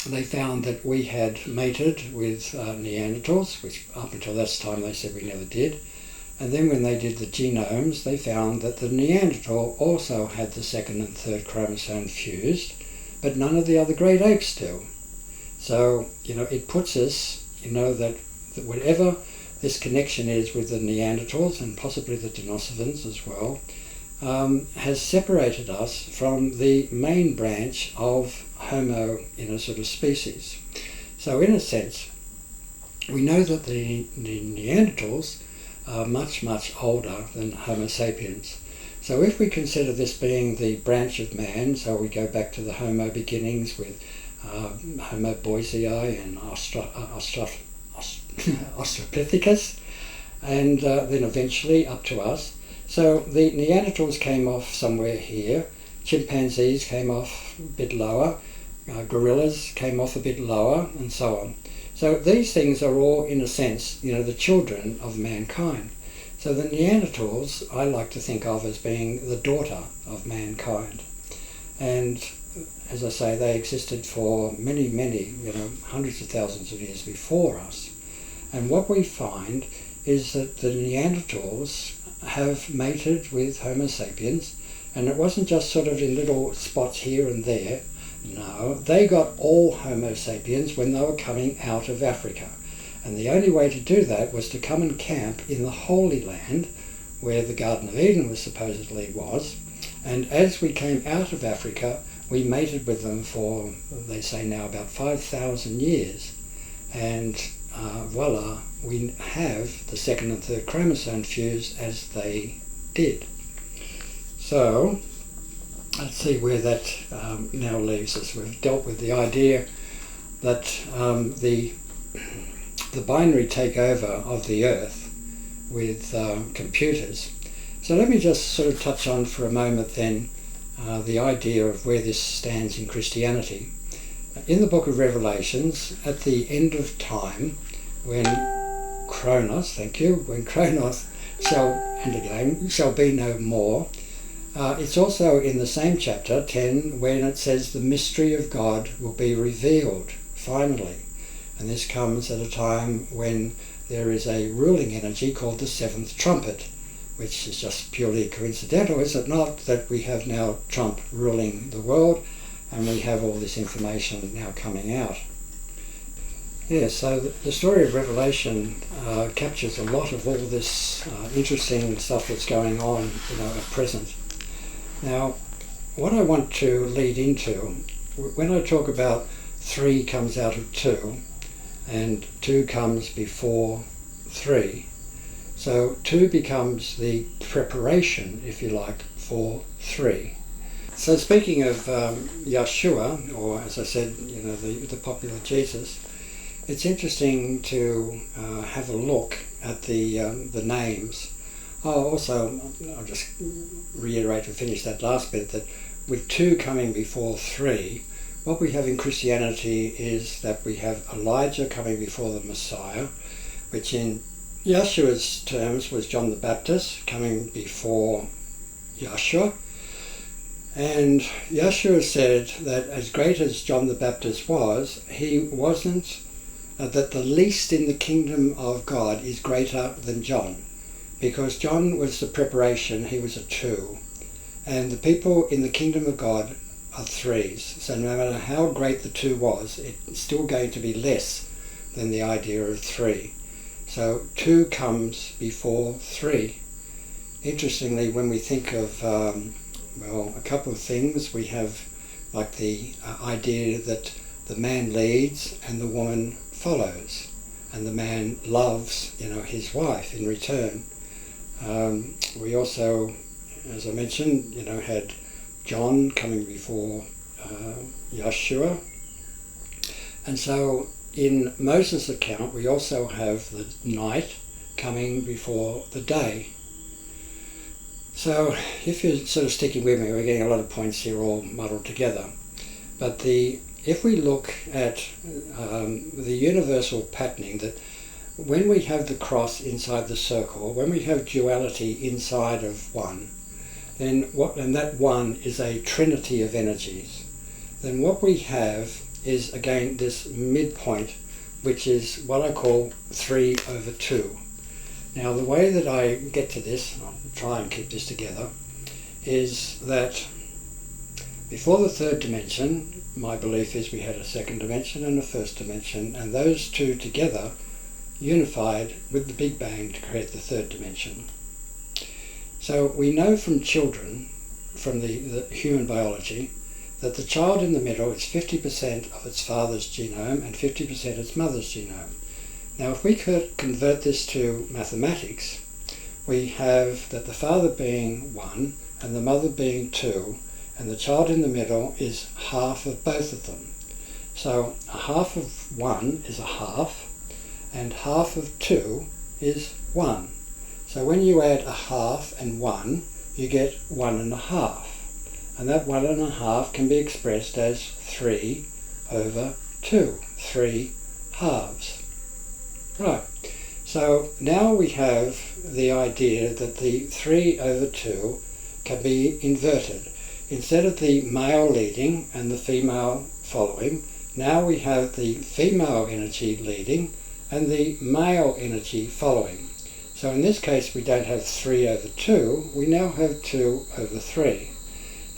they found that we had mated with Neanderthals, which up until this time they said we never did. And then when they did the genomes, they found that the Neanderthal also had the second and third chromosome fused, but none of the other great apes do. So, it puts us, that whatever this connection is with the Neanderthals and possibly the Denisovans as well, has separated us from the main branch of Homo in a sort of species. So in a sense, we know that the Neanderthals are much, much older than Homo sapiens. So if we consider this being the branch of man, so we go back to the Homo beginnings with Homo boisei and Australopithecus, and then eventually up to us. So the Neanderthals came off somewhere here, chimpanzees came off a bit lower, gorillas came off a bit lower, and so on. So these things are all, in a sense, the children of mankind. So the Neanderthals I like to think of as being the daughter of mankind. And as I say, they existed for many, many, hundreds of thousands of years before us. And what we find is that the Neanderthals have mated with Homo sapiens, and it wasn't just sort of in little spots here and there. No, they got all Homo sapiens when they were coming out of Africa. And the only way to do that was to come and camp in the Holy Land, where the Garden of Eden supposedly was. And as we came out of Africa, we mated with them for, they say now, about 5,000 years. And voila, we have the second and third chromosome fused as they did. So, let's see where that now leaves us. We've dealt with the idea that the binary takeover of the Earth with computers. So let me just sort of touch on for a moment then the idea of where this stands in Christianity. In the book of Revelations, at the end of time, when Kronos shall be no more, it's also in the same chapter 10 when it says the mystery of God will be revealed finally. And this comes at a time when there is a ruling energy called the seventh trumpet, which is just purely coincidental, is it not, that we have now Trump ruling the world and we have all this information now coming out. Yeah, so the story of Revelation captures a lot of all this interesting stuff that's going on, at present. Now, what I want to lead into, when I talk about 3 comes out of 2, and 2 comes before 3, so 2 becomes the preparation, if you like, for 3. So speaking of Yeshua, or as I said, the popular Jesus, it's interesting to have a look at the names. Also, I'll just reiterate and finish that last bit, that with 2 coming before 3, what we have in Christianity is that we have Elijah coming before the Messiah, which in Yeshua's terms was John the Baptist coming before Yeshua. And Yeshua said that as great as John the Baptist was, he wasn't, that the least in the kingdom of God is greater than John. Because John was the preparation, he was a 2. And the people in the kingdom of God are 3s. So no matter how great the 2 was, it's still going to be less than the idea of 3. So 2 comes before 3. Interestingly, when we think of, a couple of things, we have like the idea that the man leads and the woman follows. And the man loves, his wife in return. We also, as I mentioned, had John coming before Yeshua. And so in Moses' account, we also have the night coming before the day. So if you're sort of sticking with me, we're getting a lot of points here all muddled together. But if we look at the universal patterning, that when we have the cross inside the circle, when we have duality inside of one, then and that one is a trinity of energies, then what we have is again this midpoint, which is what I call 3/2. Now the way that I get to this, I'll try and keep this together, is that before the third dimension, my belief is we had a second dimension and a first dimension, and those two together unified with the Big Bang to create the third dimension. So we know from children, from the human biology, that the child in the middle is 50% of its father's genome and 50% its mother's genome. Now if we could convert this to mathematics, we have that the father being 1 and the mother being 2, and the child in the middle is half of both of them. So a half of 1 is a half, and half of 2 is 1. So when you add a half and 1, you get 1.5. And that 1.5 can be expressed as 3/2, 3 halves. Right, so now we have the idea that the 3/2 can be inverted. Instead of the male leading and the female following, now we have the female energy leading and the male energy following. So in this case we don't have 3/2, we now have 2/3.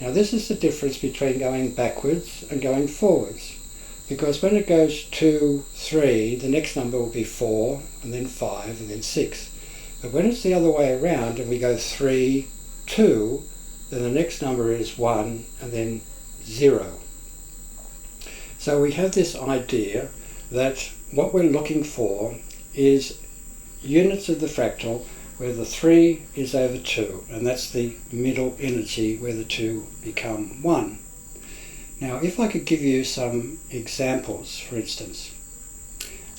Now this is the difference between going backwards and going forwards, because when it goes 2, 3, the next number will be 4, and then 5, and then 6. But when it's the other way around and we go 3, 2, then the next number is 1, and then 0. So we have this idea that what we're looking for is units of the fractal where the 3 is over 2, and that's the middle energy where the 2 become 1. Now if I could give you some examples, for instance,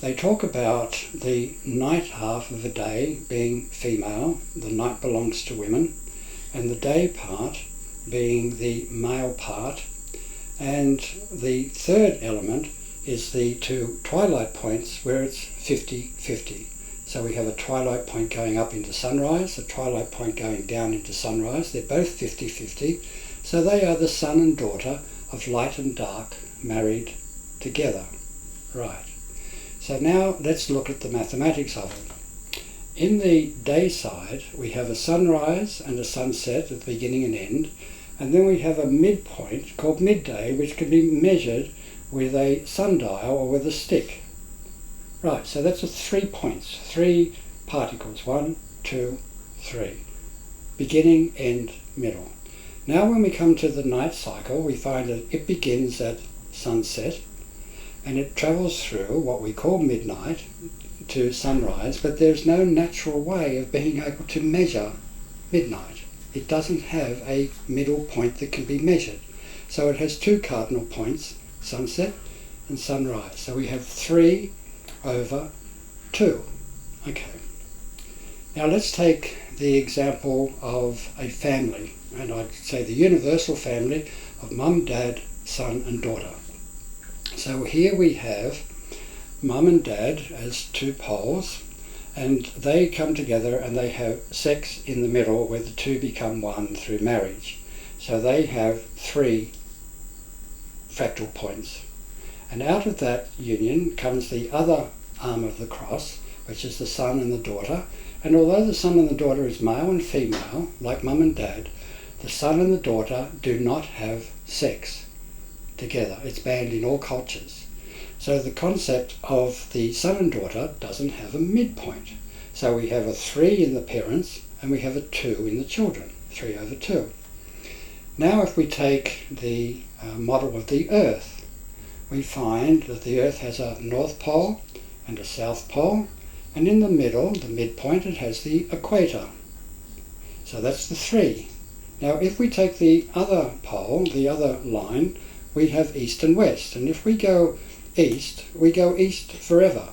they talk about the night half of a day being female, the night belongs to women, and the day part being the male part, and the third element is the 2 twilight points where it's 50-50. So we have a twilight point going up into sunrise, a twilight point going down into sunrise. They're both 50-50. So they are the son and daughter of light and dark married together. Right. So now let's look at the mathematics of it. In the day side, we have a sunrise and a sunset at the beginning and end. And then we have a midpoint called midday, which can be measured with a sundial or with a stick. Right, so that's 3 points, 3 particles, 1, 2, 3. Beginning, end, middle. Now when we come to the night cycle, we find that it begins at sunset and it travels through what we call midnight to sunrise, but there's no natural way of being able to measure midnight. It doesn't have a middle point that can be measured. So it has 2 cardinal points, sunset and sunrise. So we have 3/2. Okay. Now let's take the example of a family, and I'd say the universal family of mum, dad, son and daughter. So here we have mum and dad as 2 poles, and they come together and they have sex in the middle where the 2 become 1 through marriage. So they have 3 fractal points. And out of that union comes the other arm of the cross, which is the son and the daughter. And although the son and the daughter is male and female, like mum and dad, the son and the daughter do not have sex together. It's banned in all cultures. So the concept of the son and daughter doesn't have a midpoint. So we have a 3 in the parents and we have a 2 in the children, 3/2. Now if we take the model of the Earth, we find that the Earth has a North Pole and a South Pole, and in the middle, the midpoint, it has the equator. So that's the 3. Now if we take the other pole, the other line, we have East and West, and if we go East, we go east forever.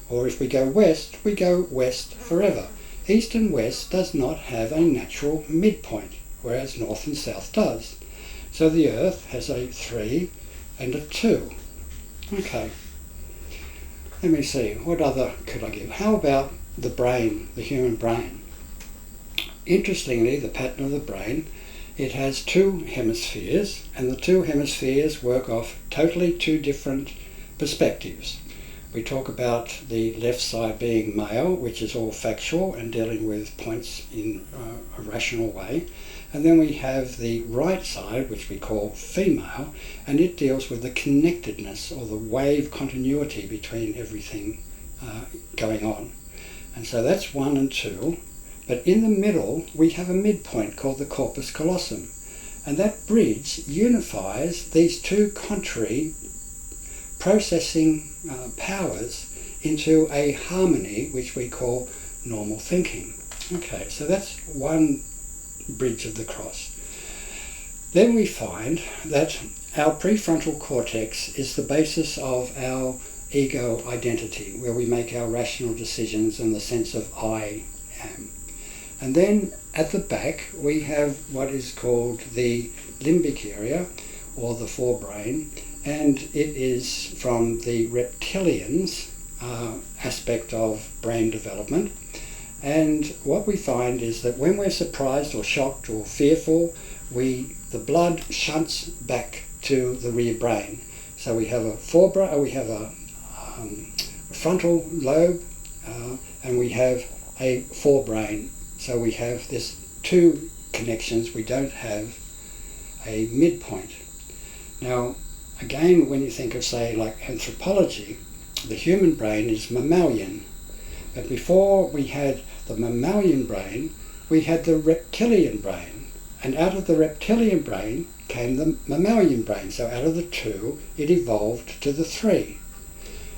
Or if we go west, we go west forever. East and West does not have a natural midpoint, whereas North and South does. So the Earth has a 3 and a 2. Okay, let me see, what other could I give? How about the brain, the human brain? Interestingly, the pattern of the brain, it has 2 hemispheres, and the 2 hemispheres work off totally 2 different perspectives. We talk about the left side being male, which is all factual and dealing with points in a rational way. And then we have the right side, which we call female, and it deals with the connectedness or the wave continuity between everything going on. And so that's 1 and 2. But in the middle, we have a midpoint called the corpus callosum. And that bridge unifies these 2 contrary processing powers into a harmony which we call normal thinking. Okay, so that's one bridge of the cross. Then we find that our prefrontal cortex is the basis of our ego identity, where we make our rational decisions and the sense of I am. And then at the back we have what is called the limbic area, or the forebrain, and it is from the reptilians aspect of brain development. And what we find is that when we're surprised or shocked or fearful, the blood shunts back to the rear brain. So we have a frontal lobe, and we have a forebrain. So we have this 2 connections. We don't have a midpoint. Now, again, when you think of, say, like anthropology, the human brain is mammalian. But before we had the mammalian brain, we had the reptilian brain. And out of the reptilian brain came the mammalian brain. So out of the 2, it evolved to the 3.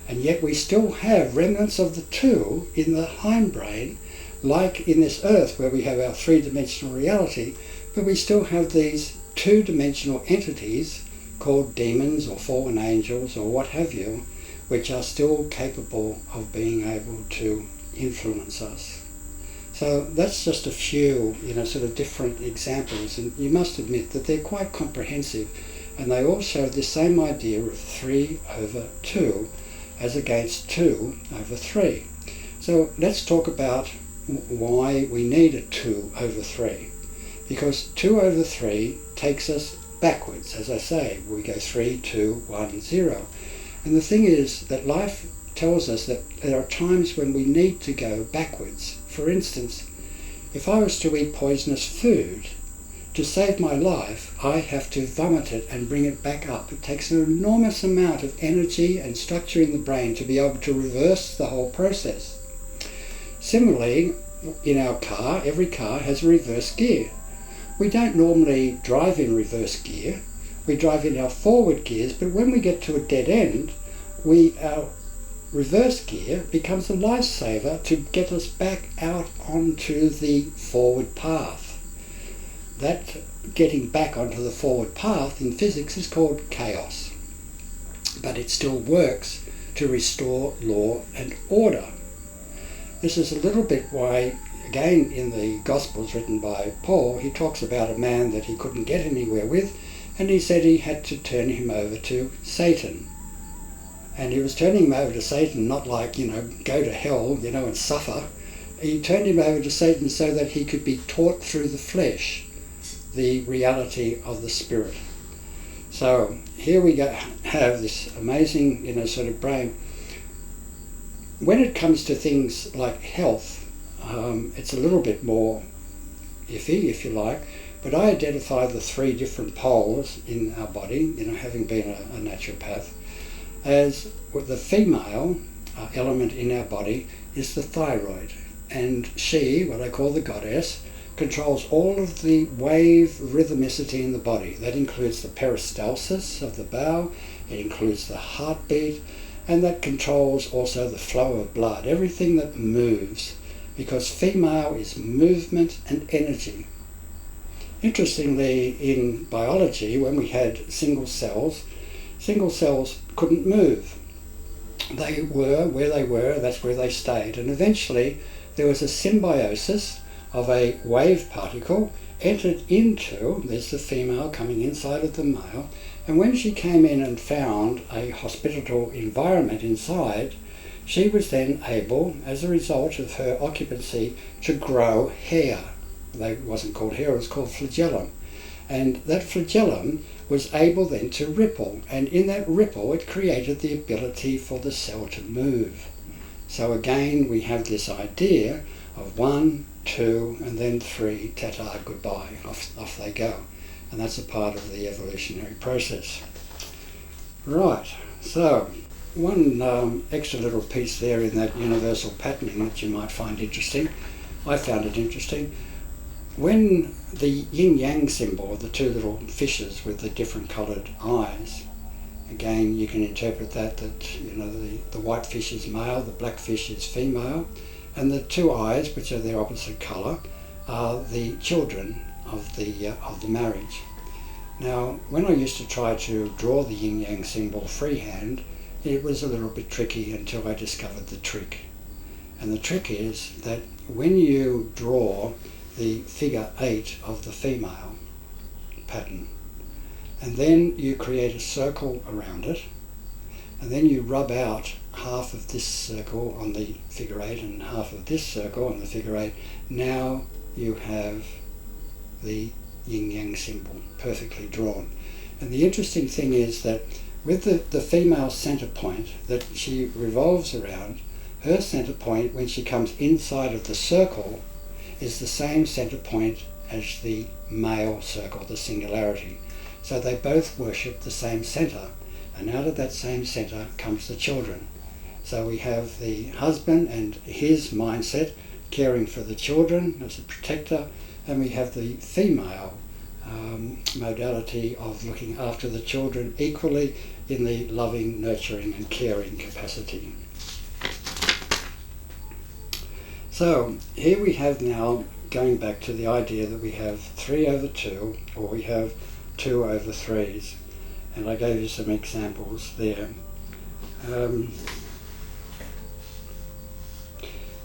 And yet we still have remnants of the 2 in the hindbrain, like in this earth where we have our 3-dimensional reality, but we still have these 2-dimensional entities called demons or fallen angels or what have you, which are still capable of being able to influence us. So that's just a few, sort of different examples, and you must admit that they're quite comprehensive, and they all show the same idea of 3 over 2 as against 2 over 3. So let's talk about why we need a 2 over 3. Because 2 over 3 takes us backwards, as I say. We go 3, 2, 1, 0. And the thing is that life tells us that there are times when we need to go backwards. For instance, if I was to eat poisonous food, to save my life, I have to vomit it and bring it back up. It takes an enormous amount of energy and structure in the brain to be able to reverse the whole process. Similarly, in our car, every car has a reverse gear. We don't normally drive in reverse gear. We drive in our forward gears, but when we get to a dead end, our reverse gear becomes a lifesaver to get us back out onto the forward path. That getting back onto the forward path in physics is called chaos, but it still works to restore law and order. This is a little bit why, again, in the Gospels written by Paul, he talks about a man that he couldn't get anywhere with, and he said he had to turn him over to Satan. And he was turning him over to Satan, not like, go to hell, and suffer. He turned him over to Satan so that he could be taught through the flesh the reality of the spirit. So here we have this amazing, sort of brain. When it comes to things like health, it's a little bit more iffy, if you like, but I identify the 3 different poles in our body, having been a naturopath, as the female element in our body is the thyroid, and she, what I call the goddess, controls all of the wave rhythmicity in the body. That includes the peristalsis of the bowel, it includes the heartbeat, and that controls also the flow of blood, everything that moves, because female is movement and energy. Interestingly, in biology, when we had single cells couldn't move. They were where they were, that's where they stayed, and eventually there was a symbiosis of a wave particle entered into, there's the female coming inside of the male, and when she came in and found a hospitable environment inside, she was then able, as a result of her occupancy, to grow hair. It wasn't called hair, it was called flagellum. And that flagellum was able then to ripple, and in that ripple it created the ability for the cell to move. So again we have this idea of 1, 2 and then 3, ta-ta, goodbye, off they go. And that's a part of the evolutionary process. Right, so one extra little piece there in that universal patterning that you might find interesting. I found it interesting. When the yin-yang symbol, the two little fishes with the different coloured eyes, again you can interpret that the white fish is male, the black fish is female, and the two eyes, which are their opposite colour, are the children of the marriage. Now, when I used to try to draw the yin-yang symbol freehand, it was a little bit tricky until I discovered the trick. And the trick is that when you draw the figure 8 of the female pattern, and then you create a circle around it, and then you rub out half of this circle on the figure 8 and half of this circle on the figure 8, now you have the yin-yang symbol perfectly drawn. And the interesting thing is that with the female centre point that she revolves around, her centre point when she comes inside of the circle is the same centre point as the male circle, the singularity. So they both worship the same centre, and out of that same centre comes the children. So we have the husband and his mindset caring for the children as a protector, and we have the female modality of looking after the children equally in the loving, nurturing and caring capacity. So here we have now, going back to the idea that we have 3 over 2, or we have 2 over 3s, and I gave you some examples there.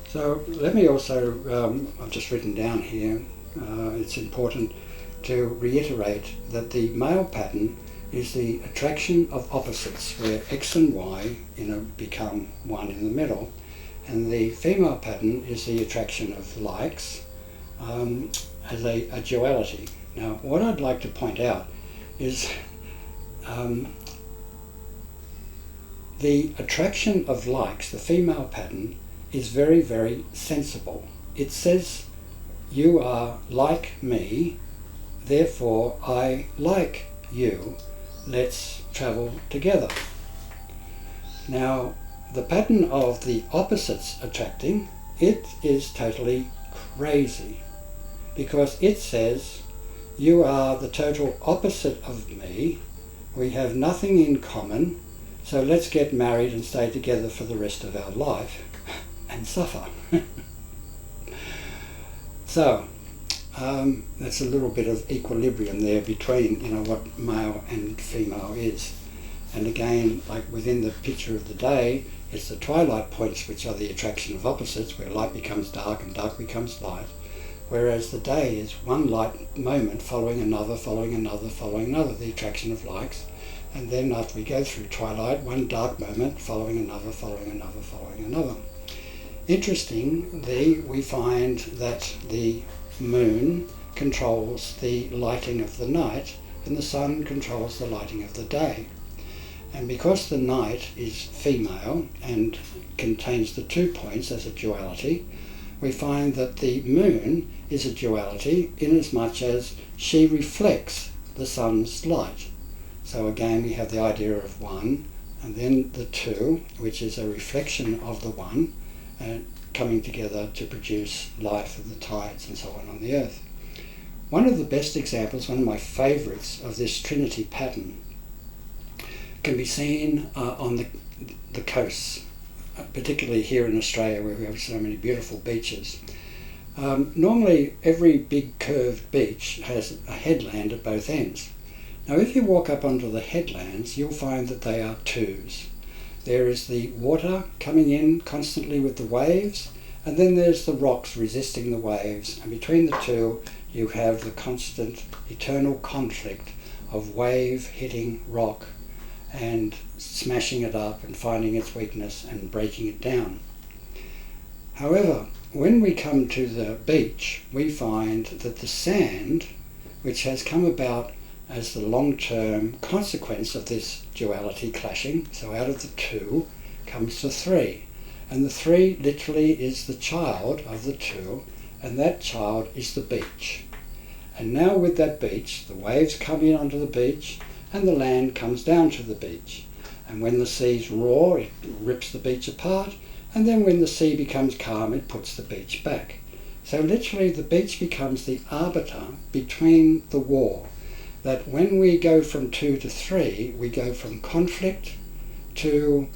So let me also, I've just written down here, it's important to reiterate that the male pattern is the attraction of opposites, where X and Y become one in the middle, and the female pattern is the attraction of likes as a duality. Now, what I'd like to point out is the attraction of likes, the female pattern, is very, very sensible. It says, you are like me, therefore I like you, let's travel together. Now, the pattern of the opposites attracting, it is totally crazy, because it says, you are the total opposite of me, we have nothing in common, so let's get married and stay together for the rest of our life and suffer. So that's a little bit of equilibrium there between what male and female is. And again, like within the picture of the day, it's the twilight points which are the attraction of opposites, where light becomes dark and dark becomes light, whereas the day is one light moment following another, following another, following another, the attraction of likes. And then after we go through twilight, one dark moment following another, following another, following another. Interestingly, we find that the moon controls the lighting of the night and the sun controls the lighting of the day. And because the night is female and contains the 2 points as a duality, we find that the moon is a duality inasmuch as she reflects the sun's light. So again we have the idea of 1 and then the 2, which is a reflection of the 1, coming together to produce life and the tides and so on the earth. One of the best examples, one of my favourites of this Trinity pattern, can be seen on the coasts, particularly here in Australia where we have so many beautiful beaches. Normally every big curved beach has a headland at both ends. Now if you walk up onto the headlands, you'll find that they are twos. There is the water coming in constantly with the waves, And then there's the rocks resisting the waves, and between the two you have the constant eternal conflict of wave hitting rock and smashing it up and finding its weakness and breaking it down. However, when we come to the beach, we find that the sand, which has come about as the long-term consequence of this duality clashing, so out of the two comes the three. And the three literally is the child of the two, and that child is the beach. And now with that beach, the waves come in onto the beach, and the land comes down to the beach. And when the seas roar, it rips the beach apart, and then when the sea becomes calm, it puts the beach back. So literally the beach becomes the arbiter between the war. That when we go from 2 to 3, we go from conflict to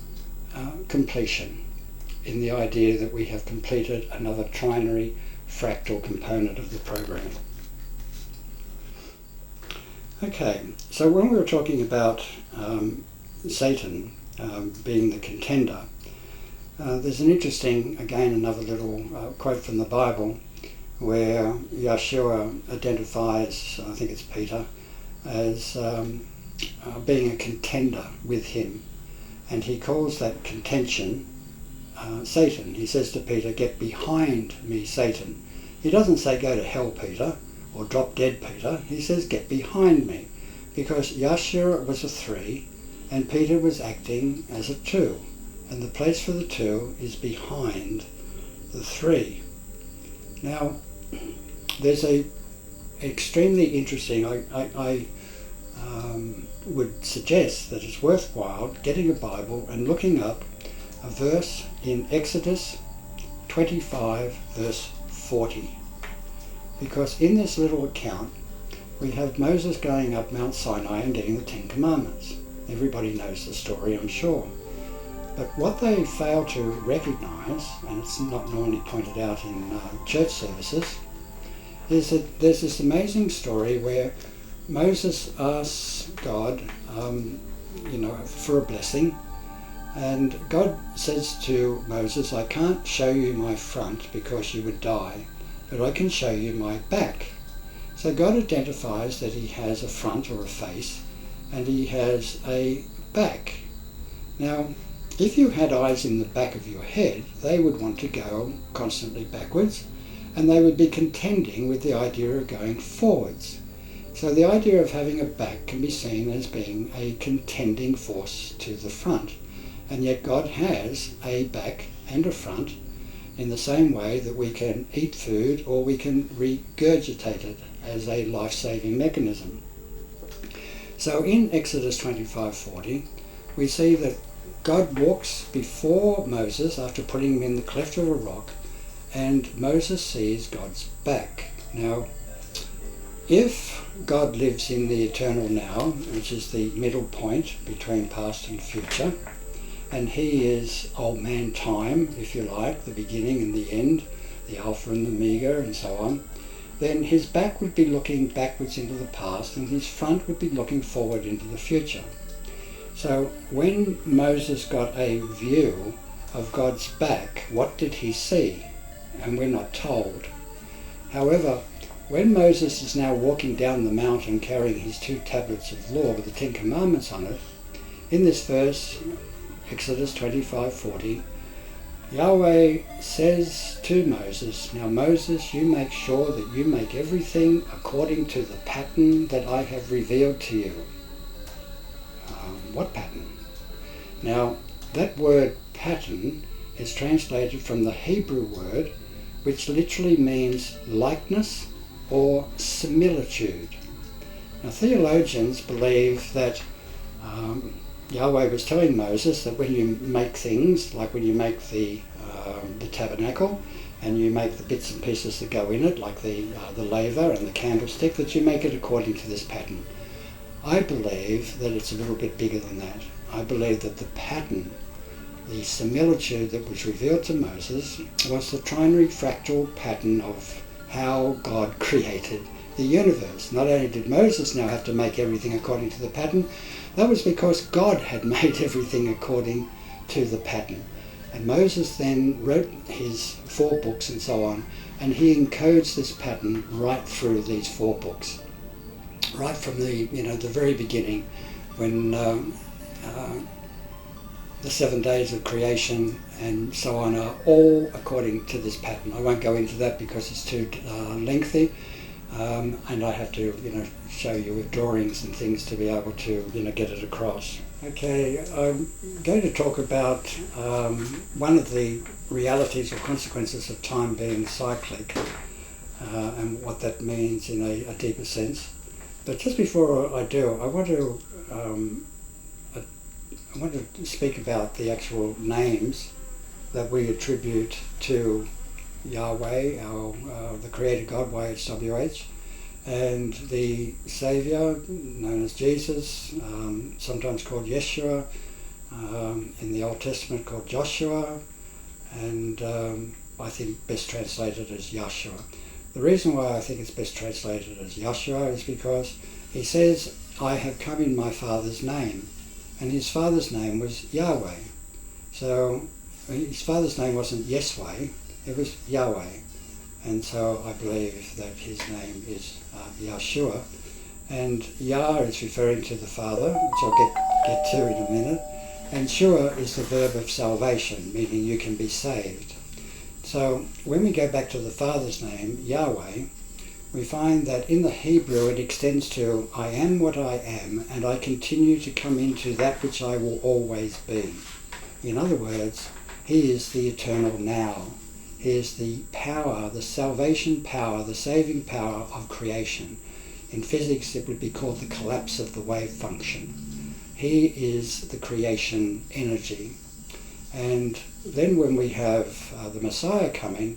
completion, in the idea that we have completed another trinary fractal component of the program. Okay, so when we were talking about Satan being the contender, there's an interesting, again, another little quote from the Bible where Yeshua identifies, I think it's Peter, as being a contender with him. And he calls that contention Satan. He says to Peter, "Get behind me, Satan." He doesn't say, "Go to hell, Peter," or "Drop dead, Peter." He says, "Get behind me," because Yeshua was a 3 and Peter was acting as a 2. And the place for the 2 is behind the 3. Now, there's a extremely interesting, I would suggest that it's worthwhile getting a Bible and looking up a verse in Exodus 25 verse 40. Because in this little account we have Moses going up Mount Sinai and getting the 10 Commandments. Everybody knows the story, I'm sure. But what they fail to recognise, and it's not normally pointed out in church services, is that there's this amazing story where Moses asks God, for a blessing, and God says to Moses, "I can't show you my front because you would die, but I can show you my back." So God identifies that he has a front or a face, and he has a back. Now, if you had eyes in the back of your head, they would want to go constantly backwards, and they would be contending with the idea of going forwards. So the idea of having a back can be seen as being a contending force to the front. And yet God has a back and a front in the same way that we can eat food or we can regurgitate it as a life-saving mechanism. So in Exodus 25:40, we see that God walks before Moses after putting him in the cleft of a rock, and Moses sees God's back. Now, if God lives in the eternal now, which is the middle point between past and future, and he is old man time, if you like, the beginning and the end, the alpha and the omega and so on, then his back would be looking backwards into the past and his front would be looking forward into the future. So when Moses got a view of God's back, what did he see? And we're not told. However, when Moses is now walking down the mountain carrying his 2 tablets of law with the 10 Commandments on it, in this verse, Exodus 25:40, Yahweh says to Moses, "Now Moses, you make sure that you make everything according to the pattern that I have revealed to you." What pattern? Now, that word pattern is translated from the Hebrew word, which literally means likeness or similitude. Now, theologians believe that Yahweh was telling Moses that when you make things, like when you make the tabernacle, and you make the bits and pieces that go in it, like the laver and the candlestick, that you make it according to this pattern. I believe that it's a little bit bigger than that. I believe that the pattern, the similitude that was revealed to Moses, was the trinary fractal pattern of how God created the universe. Not only did Moses now have to make everything according to the pattern, that was because God had made everything according to the pattern. And Moses then wrote his 4 books and so on, and he encodes this pattern right through these 4 books, right from the very beginning, when the 7 days of creation and so on are all according to this pattern. I won't go into that because it's too lengthy, and I have to show you with drawings and things to be able to get it across. Okay, I'm going to talk about one of the realities or consequences of time being cyclic, and what that means in a deeper sense. But just before I do, I want to speak about the actual names that we attribute to Yahweh, the Creator God, YHWH, and the Saviour, known as Jesus, sometimes called Yeshua, in the Old Testament called Joshua, and I think best translated as Yahshua. The reason why I think it's best translated as Yahshua is because he says, "I have come in my Father's name," and his Father's name was Yahweh. So his Father's name wasn't Yesweh, it was Yahweh. And so I believe that his name is Yahshua. And Yah is referring to the Father, which I'll get to in a minute. And Shua is the verb of salvation, meaning you can be saved. So when we go back to the Father's name, Yahweh, we find that in the Hebrew it extends to "I am what I am, and I continue to come into that which I will always be." In other words, he is the eternal now. He is the power, the salvation power, the saving power of creation. In physics it would be called the collapse of the wave function. He is the creation energy. And then when we have the Messiah coming,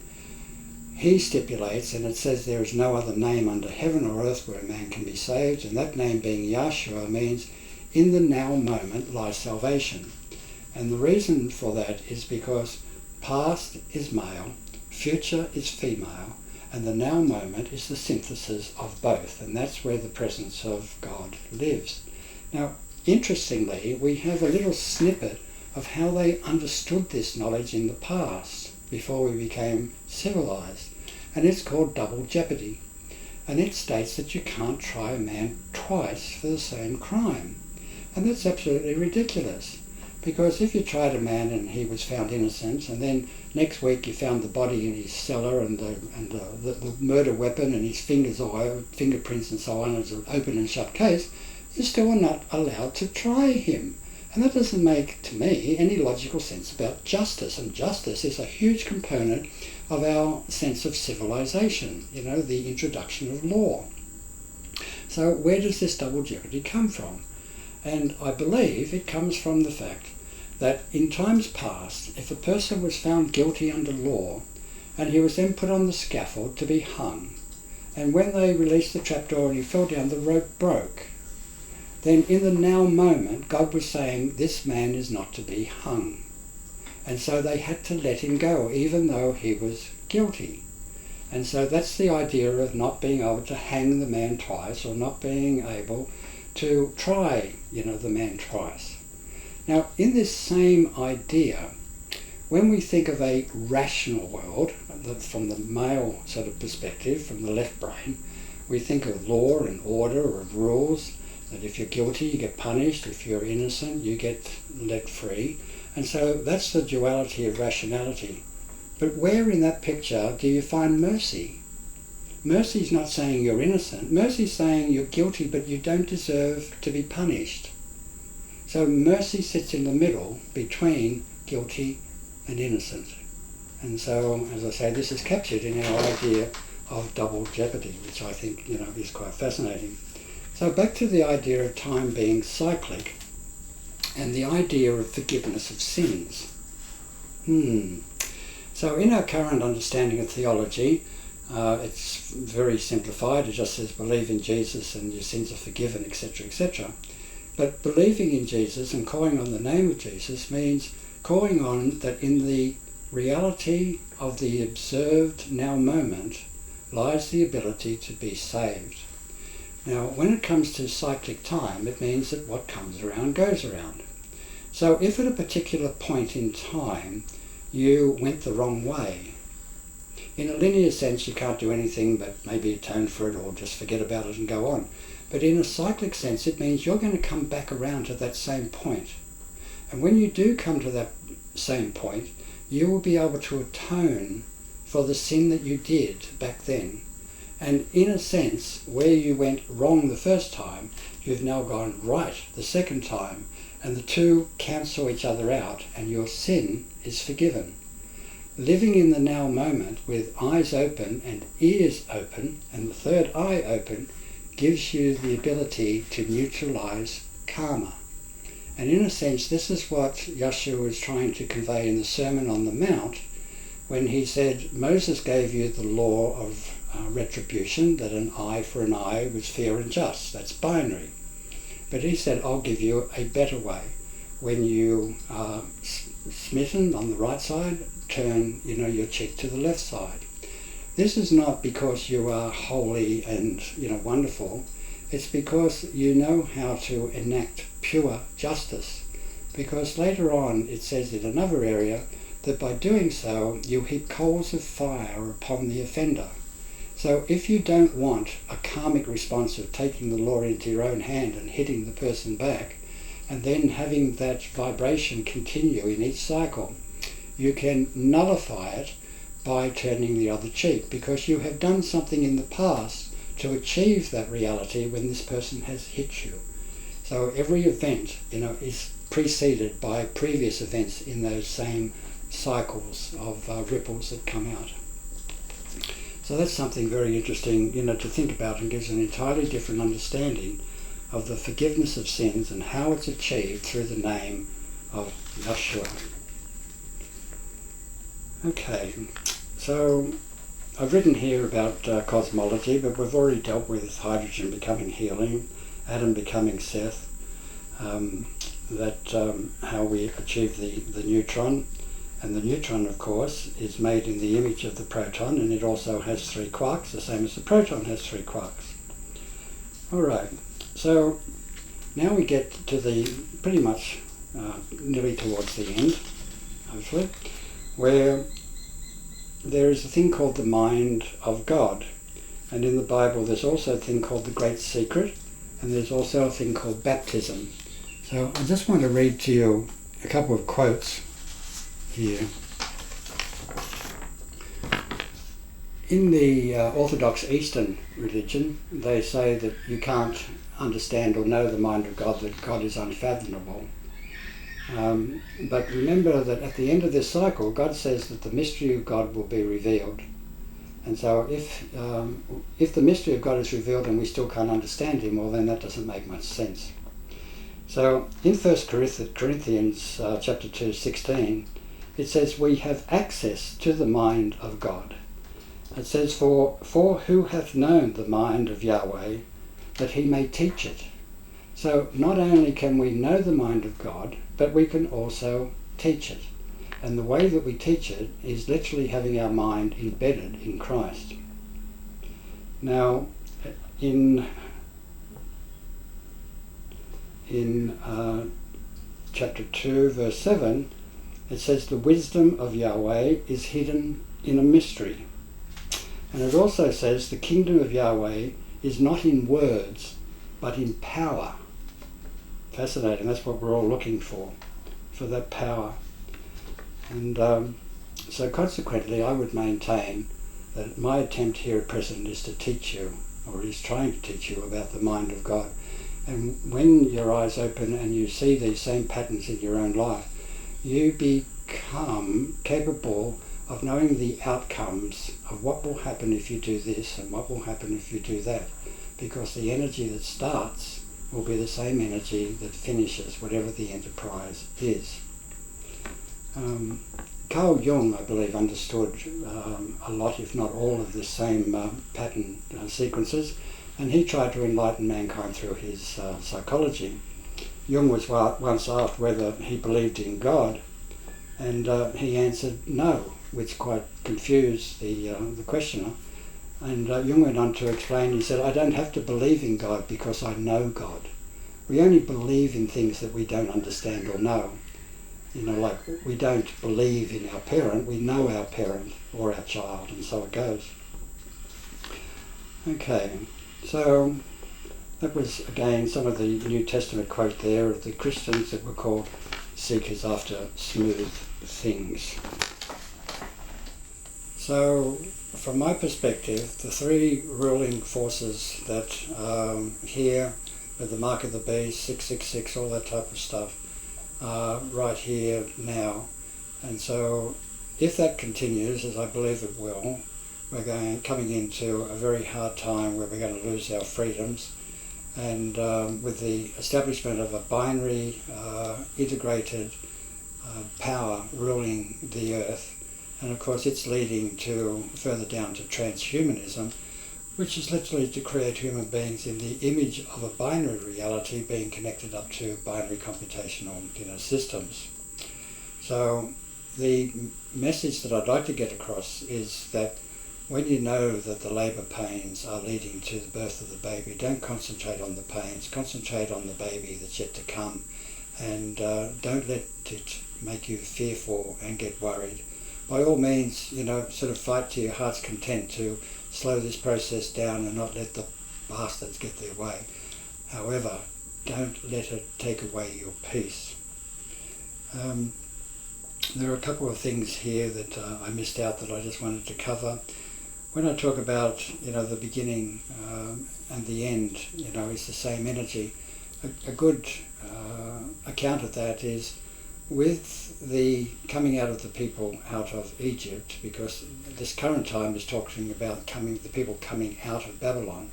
he stipulates, and it says there is no other name under heaven or earth where a man can be saved, and that name being Yahshua means in the now moment lies salvation. And the reason for that is because past is male, future is female, and the now moment is the synthesis of both, and that's where the presence of God lives. Now, interestingly, we have a little snippet of how they understood this knowledge in the past, before we became civilized, and it's called double jeopardy. And it states that you can't try a man twice for the same crime. And that's absolutely ridiculous. Because if you tried a man and he was found innocent, and then next week you found the body in his cellar and the murder weapon and his fingerprints and so on as an open and shut case, you're still not allowed to try him. And that doesn't make, to me, any logical sense about justice. And justice is a huge component of our sense of civilization, the introduction of law. So where does this double jeopardy come from? And I believe it comes from the fact that in times past, if a person was found guilty under law, and he was then put on the scaffold to be hung, and when they released the trapdoor and he fell down, the rope broke, then in the now moment, God was saying, this man is not to be hung. And so they had to let him go, even though he was guilty. And so that's the idea of not being able to hang the man twice, or not being able to try, the man twice. Now, in this same idea, when we think of a rational world, from the male sort of perspective, from the left brain, we think of law and order, or of rules, that if you're guilty, you get punished. If you're innocent, you get let free. And so that's the duality of rationality. But where in that picture do you find mercy? Mercy is not saying you're innocent. Mercy is saying you're guilty, but you don't deserve to be punished. So mercy sits in the middle between guilty and innocent. And so, as I say, this is captured in our idea of double jeopardy, which I think, is quite fascinating. So back to the idea of time being cyclic and the idea of forgiveness of sins. So in our current understanding of theology, it's very simplified. It just says believe in Jesus and your sins are forgiven, etc., etc. But believing in Jesus and calling on the name of Jesus means calling on that in the reality of the observed now moment lies the ability to be saved. Now, when it comes to cyclic time, it means that what comes around goes around. So if at a particular point in time you went the wrong way, in a linear sense you can't do anything but maybe atone for it or just forget about it and go on. But in a cyclic sense it means you're going to come back around to that same point. And when you do come to that same point, you will be able to atone for the sin that you did back then. And in a sense, where you went wrong the first time, you've now gone right the second time, and the two cancel each other out, and your sin is forgiven. Living in the now moment with eyes open and ears open, and the third eye open, gives you the ability to neutralize karma. And in a sense, this is what Yeshua was trying to convey in the Sermon on the Mount, when he said, Moses gave you the law of retribution, that an eye for an eye was fair and just. That's binary. But he said, I'll give you a better way. When you are smitten on the right side, turn your cheek to the left side. This is not because you are holy and wonderful. It's because you know how to enact pure justice. Because later on it says in another area that by doing so you heap coals of fire upon the offender. So if you don't want a karmic response of taking the law into your own hand and hitting the person back, and then having that vibration continue in each cycle, you can nullify it by turning the other cheek, because you have done something in the past to achieve that reality when this person has hit you. So every event, is preceded by previous events in those same cycles of ripples that come out. So that's something very interesting, to think about, and gives an entirely different understanding of the forgiveness of sins and how it's achieved through the name of Yeshua. Okay, so I've written here about cosmology, but we've already dealt with hydrogen becoming helium, Adam becoming Seth, how we achieve the neutron. And the neutron, of course, is made in the image of the proton, and it also has 3 quarks, the same as the proton has 3 quarks. All right, so now we get to the pretty much nearly towards the end, hopefully, where there is a thing called the mind of God. And in the Bible there's also a thing called the Great Secret, and there's also a thing called baptism. So I just want to read to you a couple of quotes here. In the Orthodox Eastern religion, they say that you can't understand or know the mind of God, that God is unfathomable. But remember that at the end of this cycle, God says that the mystery of God will be revealed. And so if the mystery of God is revealed and we still can't understand him, well, then that doesn't make much sense. So in 1 Corinthians chapter 2, 16, it says, we have access to the mind of God. It says, for who hath known the mind of Yahweh, that he may teach it. So not only can we know the mind of God, but we can also teach it. And the way that we teach it is literally having our mind embedded in Christ. Now, in chapter 2, verse 7, it says, the wisdom of Yahweh is hidden in a mystery. And it also says, the kingdom of Yahweh is not in words, but in power. Fascinating. That's what we're all looking for that power. And so consequently, I would maintain that my attempt here at present is to teach you, or is trying to teach you, about the mind of God. And when your eyes open and you see these same patterns in your own life, you become capable of knowing the outcomes of what will happen if you do this and what will happen if you do that. Because the energy that starts will be the same energy that finishes whatever the enterprise is. Carl Jung, I believe, understood a lot, if not all, of the same pattern sequences, and he tried to enlighten mankind through his psychology. Jung was once asked whether he believed in God, and he answered no, which quite confused the questioner. And Jung went on to explain, he said, I don't have to believe in God because I know God. We only believe in things that we don't understand or know. Like we don't believe in our parent, we know our parent or our child, and so it goes. Okay, so that was again some of the New Testament quote there of the Christians that were called seekers after smooth things. So from my perspective, the three ruling forces that here with the mark of the beast, 666, all that type of stuff, right here now. And so if that continues, as I believe it will, we're coming into a very hard time where we're going to lose our freedoms. And with the establishment of a binary, integrated power ruling the earth, and of course it's leading to further down to transhumanism, which is literally to create human beings in the image of a binary reality being connected up to binary computational systems. So the message that I'd like to get across is that when you know that the labour pains are leading to the birth of the baby, don't concentrate on the pains, concentrate on the baby that's yet to come, and don't let it make you fearful and get worried. By all means, sort of fight to your heart's content to slow this process down and not let the bastards get their way. However, don't let it take away your peace. There are a couple of things here that I missed out that I just wanted to cover. When I talk about, the beginning and the end, is the same energy, a good account of that is with the coming out of the people out of Egypt, because this current time is talking about the people coming out of Babylon.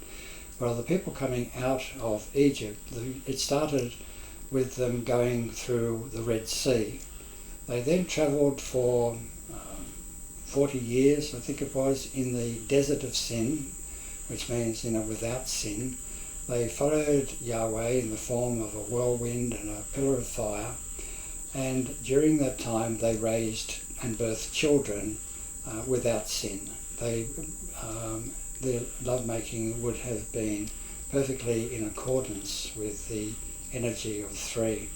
Well, the people coming out of Egypt, it started with them going through the Red Sea. They then travelled for 40 years, I think it was, in the desert of sin, which means, without sin. They followed Yahweh in the form of a whirlwind and a pillar of fire, and during that time they raised and birthed children without sin. Their lovemaking would have been perfectly in accordance with the energy of three.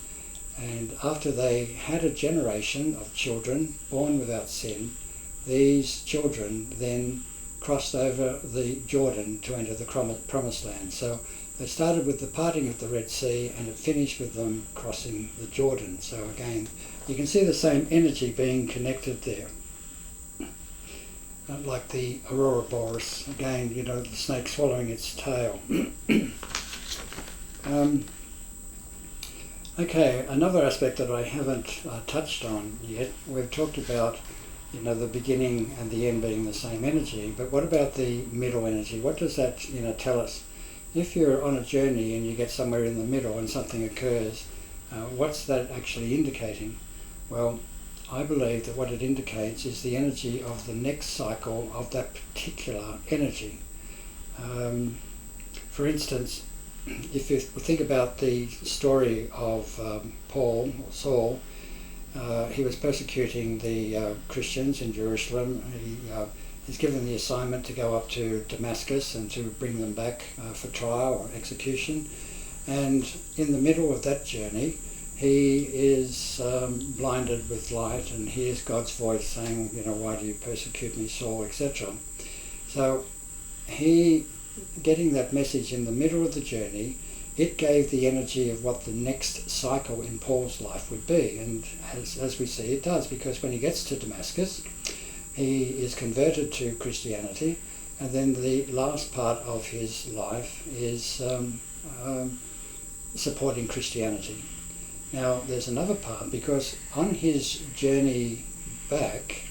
And after they had a generation of children born without sin, these children then crossed over the Jordan to enter the Promised Land. So they started with the parting of the Red Sea and it finished with them crossing the Jordan. So again, you can see the same energy being connected there. Like the Aurora Boreas, again, the snake swallowing its tail. Okay, another aspect that I haven't touched on yet, we've talked about the beginning and the end being the same energy, but what about the middle energy? What does that tell us? If you're on a journey and you get somewhere in the middle and something occurs, what's that actually indicating? Well, I believe that what it indicates is the energy of the next cycle of that particular energy. For instance, if you think about the story of Paul or Saul, he was persecuting the Christians in Jerusalem. He's given the assignment to go up to Damascus and to bring them back for trial or execution. And in the middle of that journey, he is blinded with light and hears God's voice saying, why do you persecute me, Saul, etc. So he, getting that message in the middle of the journey, it gave the energy of what the next cycle in Paul's life would be. And as we see, it does, because when he gets to Damascus, he is converted to Christianity, and then the last part of his life is supporting Christianity. Now, there's another part, because on his journey back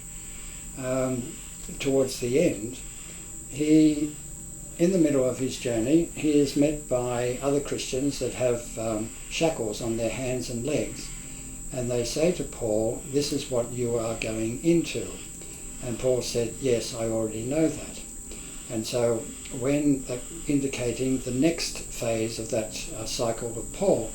towards the end, in the middle of his journey, he is met by other Christians that have shackles on their hands and legs. And they say to Paul, this is what you are going into. And Paul said, yes, I already know that. And so when indicating the next phase of that cycle of Paul,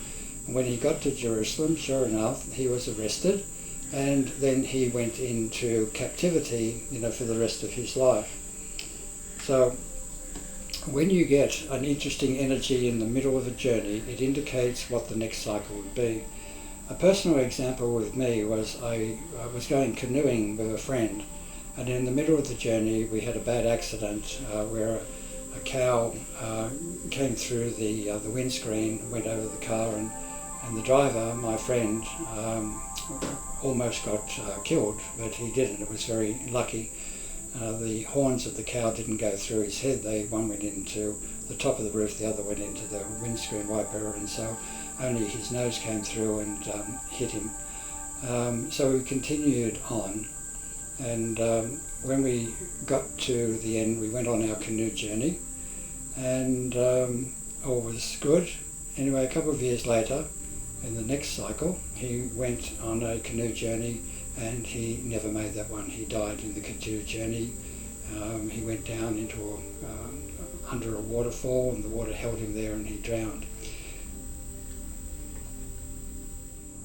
when he got to Jerusalem, sure enough, he was arrested, and then he went into captivity, for the rest of his life. So when you get an interesting energy in the middle of a journey, it indicates what the next cycle would be. A personal example with me was I was going canoeing with a friend, and in the middle of the journey we had a bad accident where a cow came through the windscreen, went over the car, and the driver, my friend, almost got killed, but he didn't. It was very lucky. The horns of the cow didn't go through his head. One went into the top of the roof, the other went into the windscreen wiper, and so only his nose came through and hit him. So we continued on, and when we got to the end, we went on our canoe journey, and all was good. Anyway, a couple of years later, in the next cycle, he went on a canoe journey, and he never made that one. He died in the canoe journey. He went down into under a waterfall, and the water held him there, and he drowned.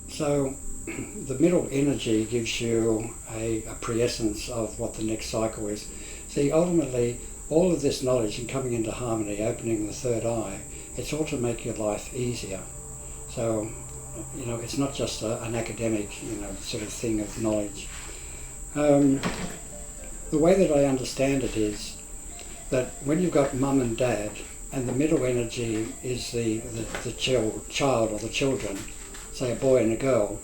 So the middle energy gives you a prescience of what the next cycle is. See, ultimately, all of this knowledge and coming into harmony, opening the third eye, it's all to make your life easier. So, it's not just an academic, sort of thing of knowledge. The way that I understand it is that when you've got mum and dad, and the middle energy is the child or the children, say a boy and a girl,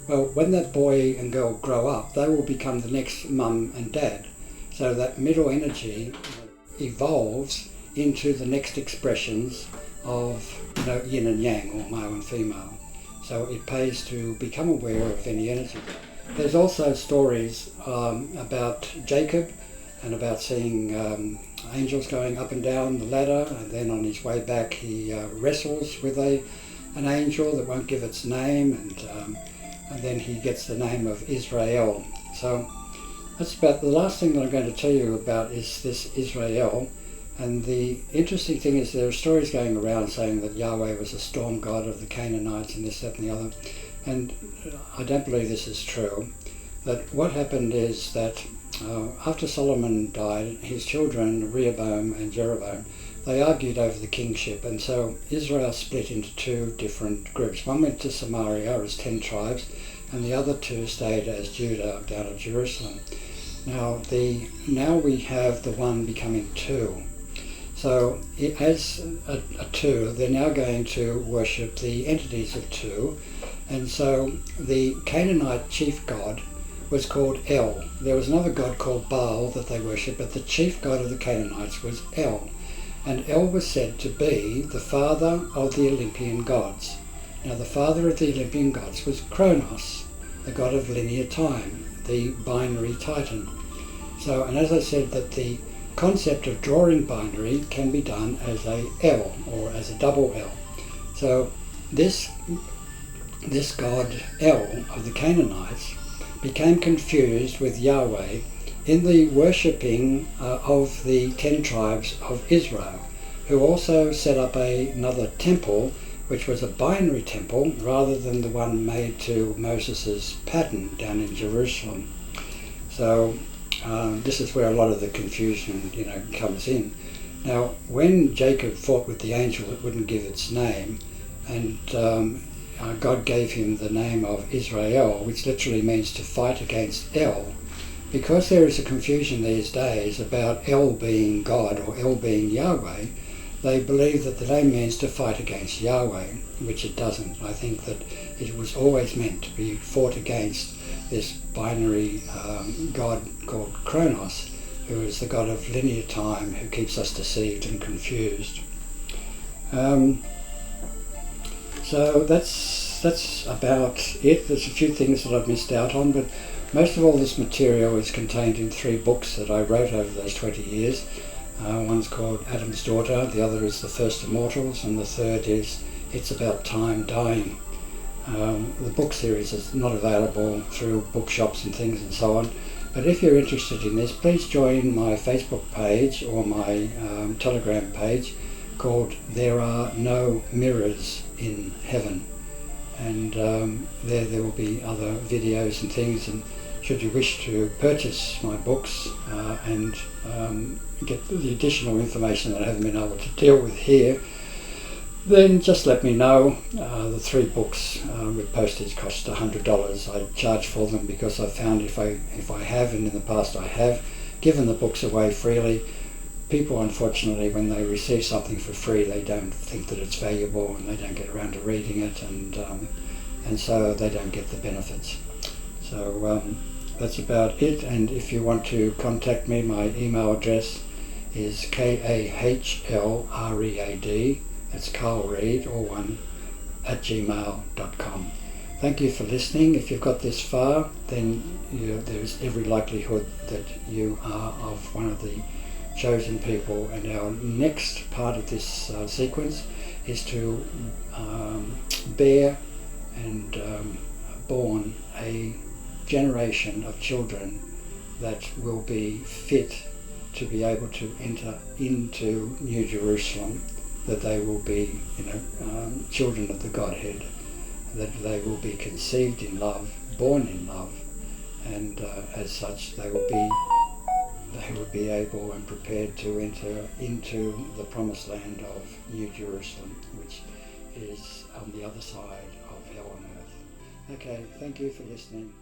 well, when that boy and girl grow up, they will become the next mum and dad. So that middle energy evolves into the next expressions of yin and yang, or male and female. So it pays to become aware of any energy. There's also stories about Jacob and about seeing angels going up and down the ladder, and then on his way back he wrestles with an angel that won't give its name, and then he gets the name of Israel. So that's about the last thing that I'm going to tell you about is this Israel. And the interesting thing is there are stories going around saying that Yahweh was a storm god of the Canaanites and this, that and the other. And I don't believe this is true. That what happened is that after Solomon died, his children, Rehoboam and Jeroboam, they argued over the kingship, and so Israel split into two different groups. One went to Samaria as 10 tribes, and the other two stayed as Judah down at Jerusalem. Now we have the one becoming two. So as a two, they're now going to worship the entities of two, and so the Canaanite chief god was called El. There was another god called Baal that they worshipped, but the chief god of the Canaanites was El. And El was said to be the father of the Olympian gods. Now the father of the Olympian gods was Kronos, the god of linear time, the binary titan. So, and as I said, that the concept of drawing binary can be done as a L, or as a double L. So this god El of the Canaanites became confused with Yahweh in the worshipping of the 10 tribes of Israel, who also set up another temple, which was a binary temple rather than the one made to Moses' pattern down in Jerusalem. So this is where a lot of the confusion, comes in. Now, when Jacob fought with the angel that wouldn't give its name, and God gave him the name of Israel, which literally means to fight against El, because there is a confusion these days about El being God or El being Yahweh, they believe that the name means to fight against Yahweh, which it doesn't. I think that it was always meant to be fought against this binary god called Kronos, who is the god of linear time, who keeps us deceived and confused. So that's about it. There's a few things that I've missed out on, but most of all this material is contained in 3 books that I wrote over those 20 years. One's called Adam's Daughter, the other is The First Immortals, and the third is It's About Time Dying. The book series is not available through bookshops and things and so on, but if you're interested in this, please join my Facebook page or my Telegram page called There Are No Mirrors in Heaven, and there will be other videos and things, and should you wish to purchase my books and get the additional information that I haven't been able to deal with here, then just let me know. The 3 books with postage cost $100. I charge for them because I found if I have, and in the past I have, given the books away freely, people unfortunately when they receive something for free they don't think that it's valuable and they don't get around to reading it, and so they don't get the benefits. So that's about it, and if you want to contact me, my email address is KAHLREAD, that's Carl Reed, or one, @gmail.com. Thank you for listening. If you've got this far, then there's every likelihood that you are of one of the chosen people, and our next part of this sequence is to bear and born a generation of children that will be fit to be able to enter into New Jerusalem, that they will be, children of the Godhead, that they will be conceived in love, born in love, and as such they will be able and prepared to enter into the promised land of New Jerusalem, which is on the other side of hell on earth. Okay, thank you for listening.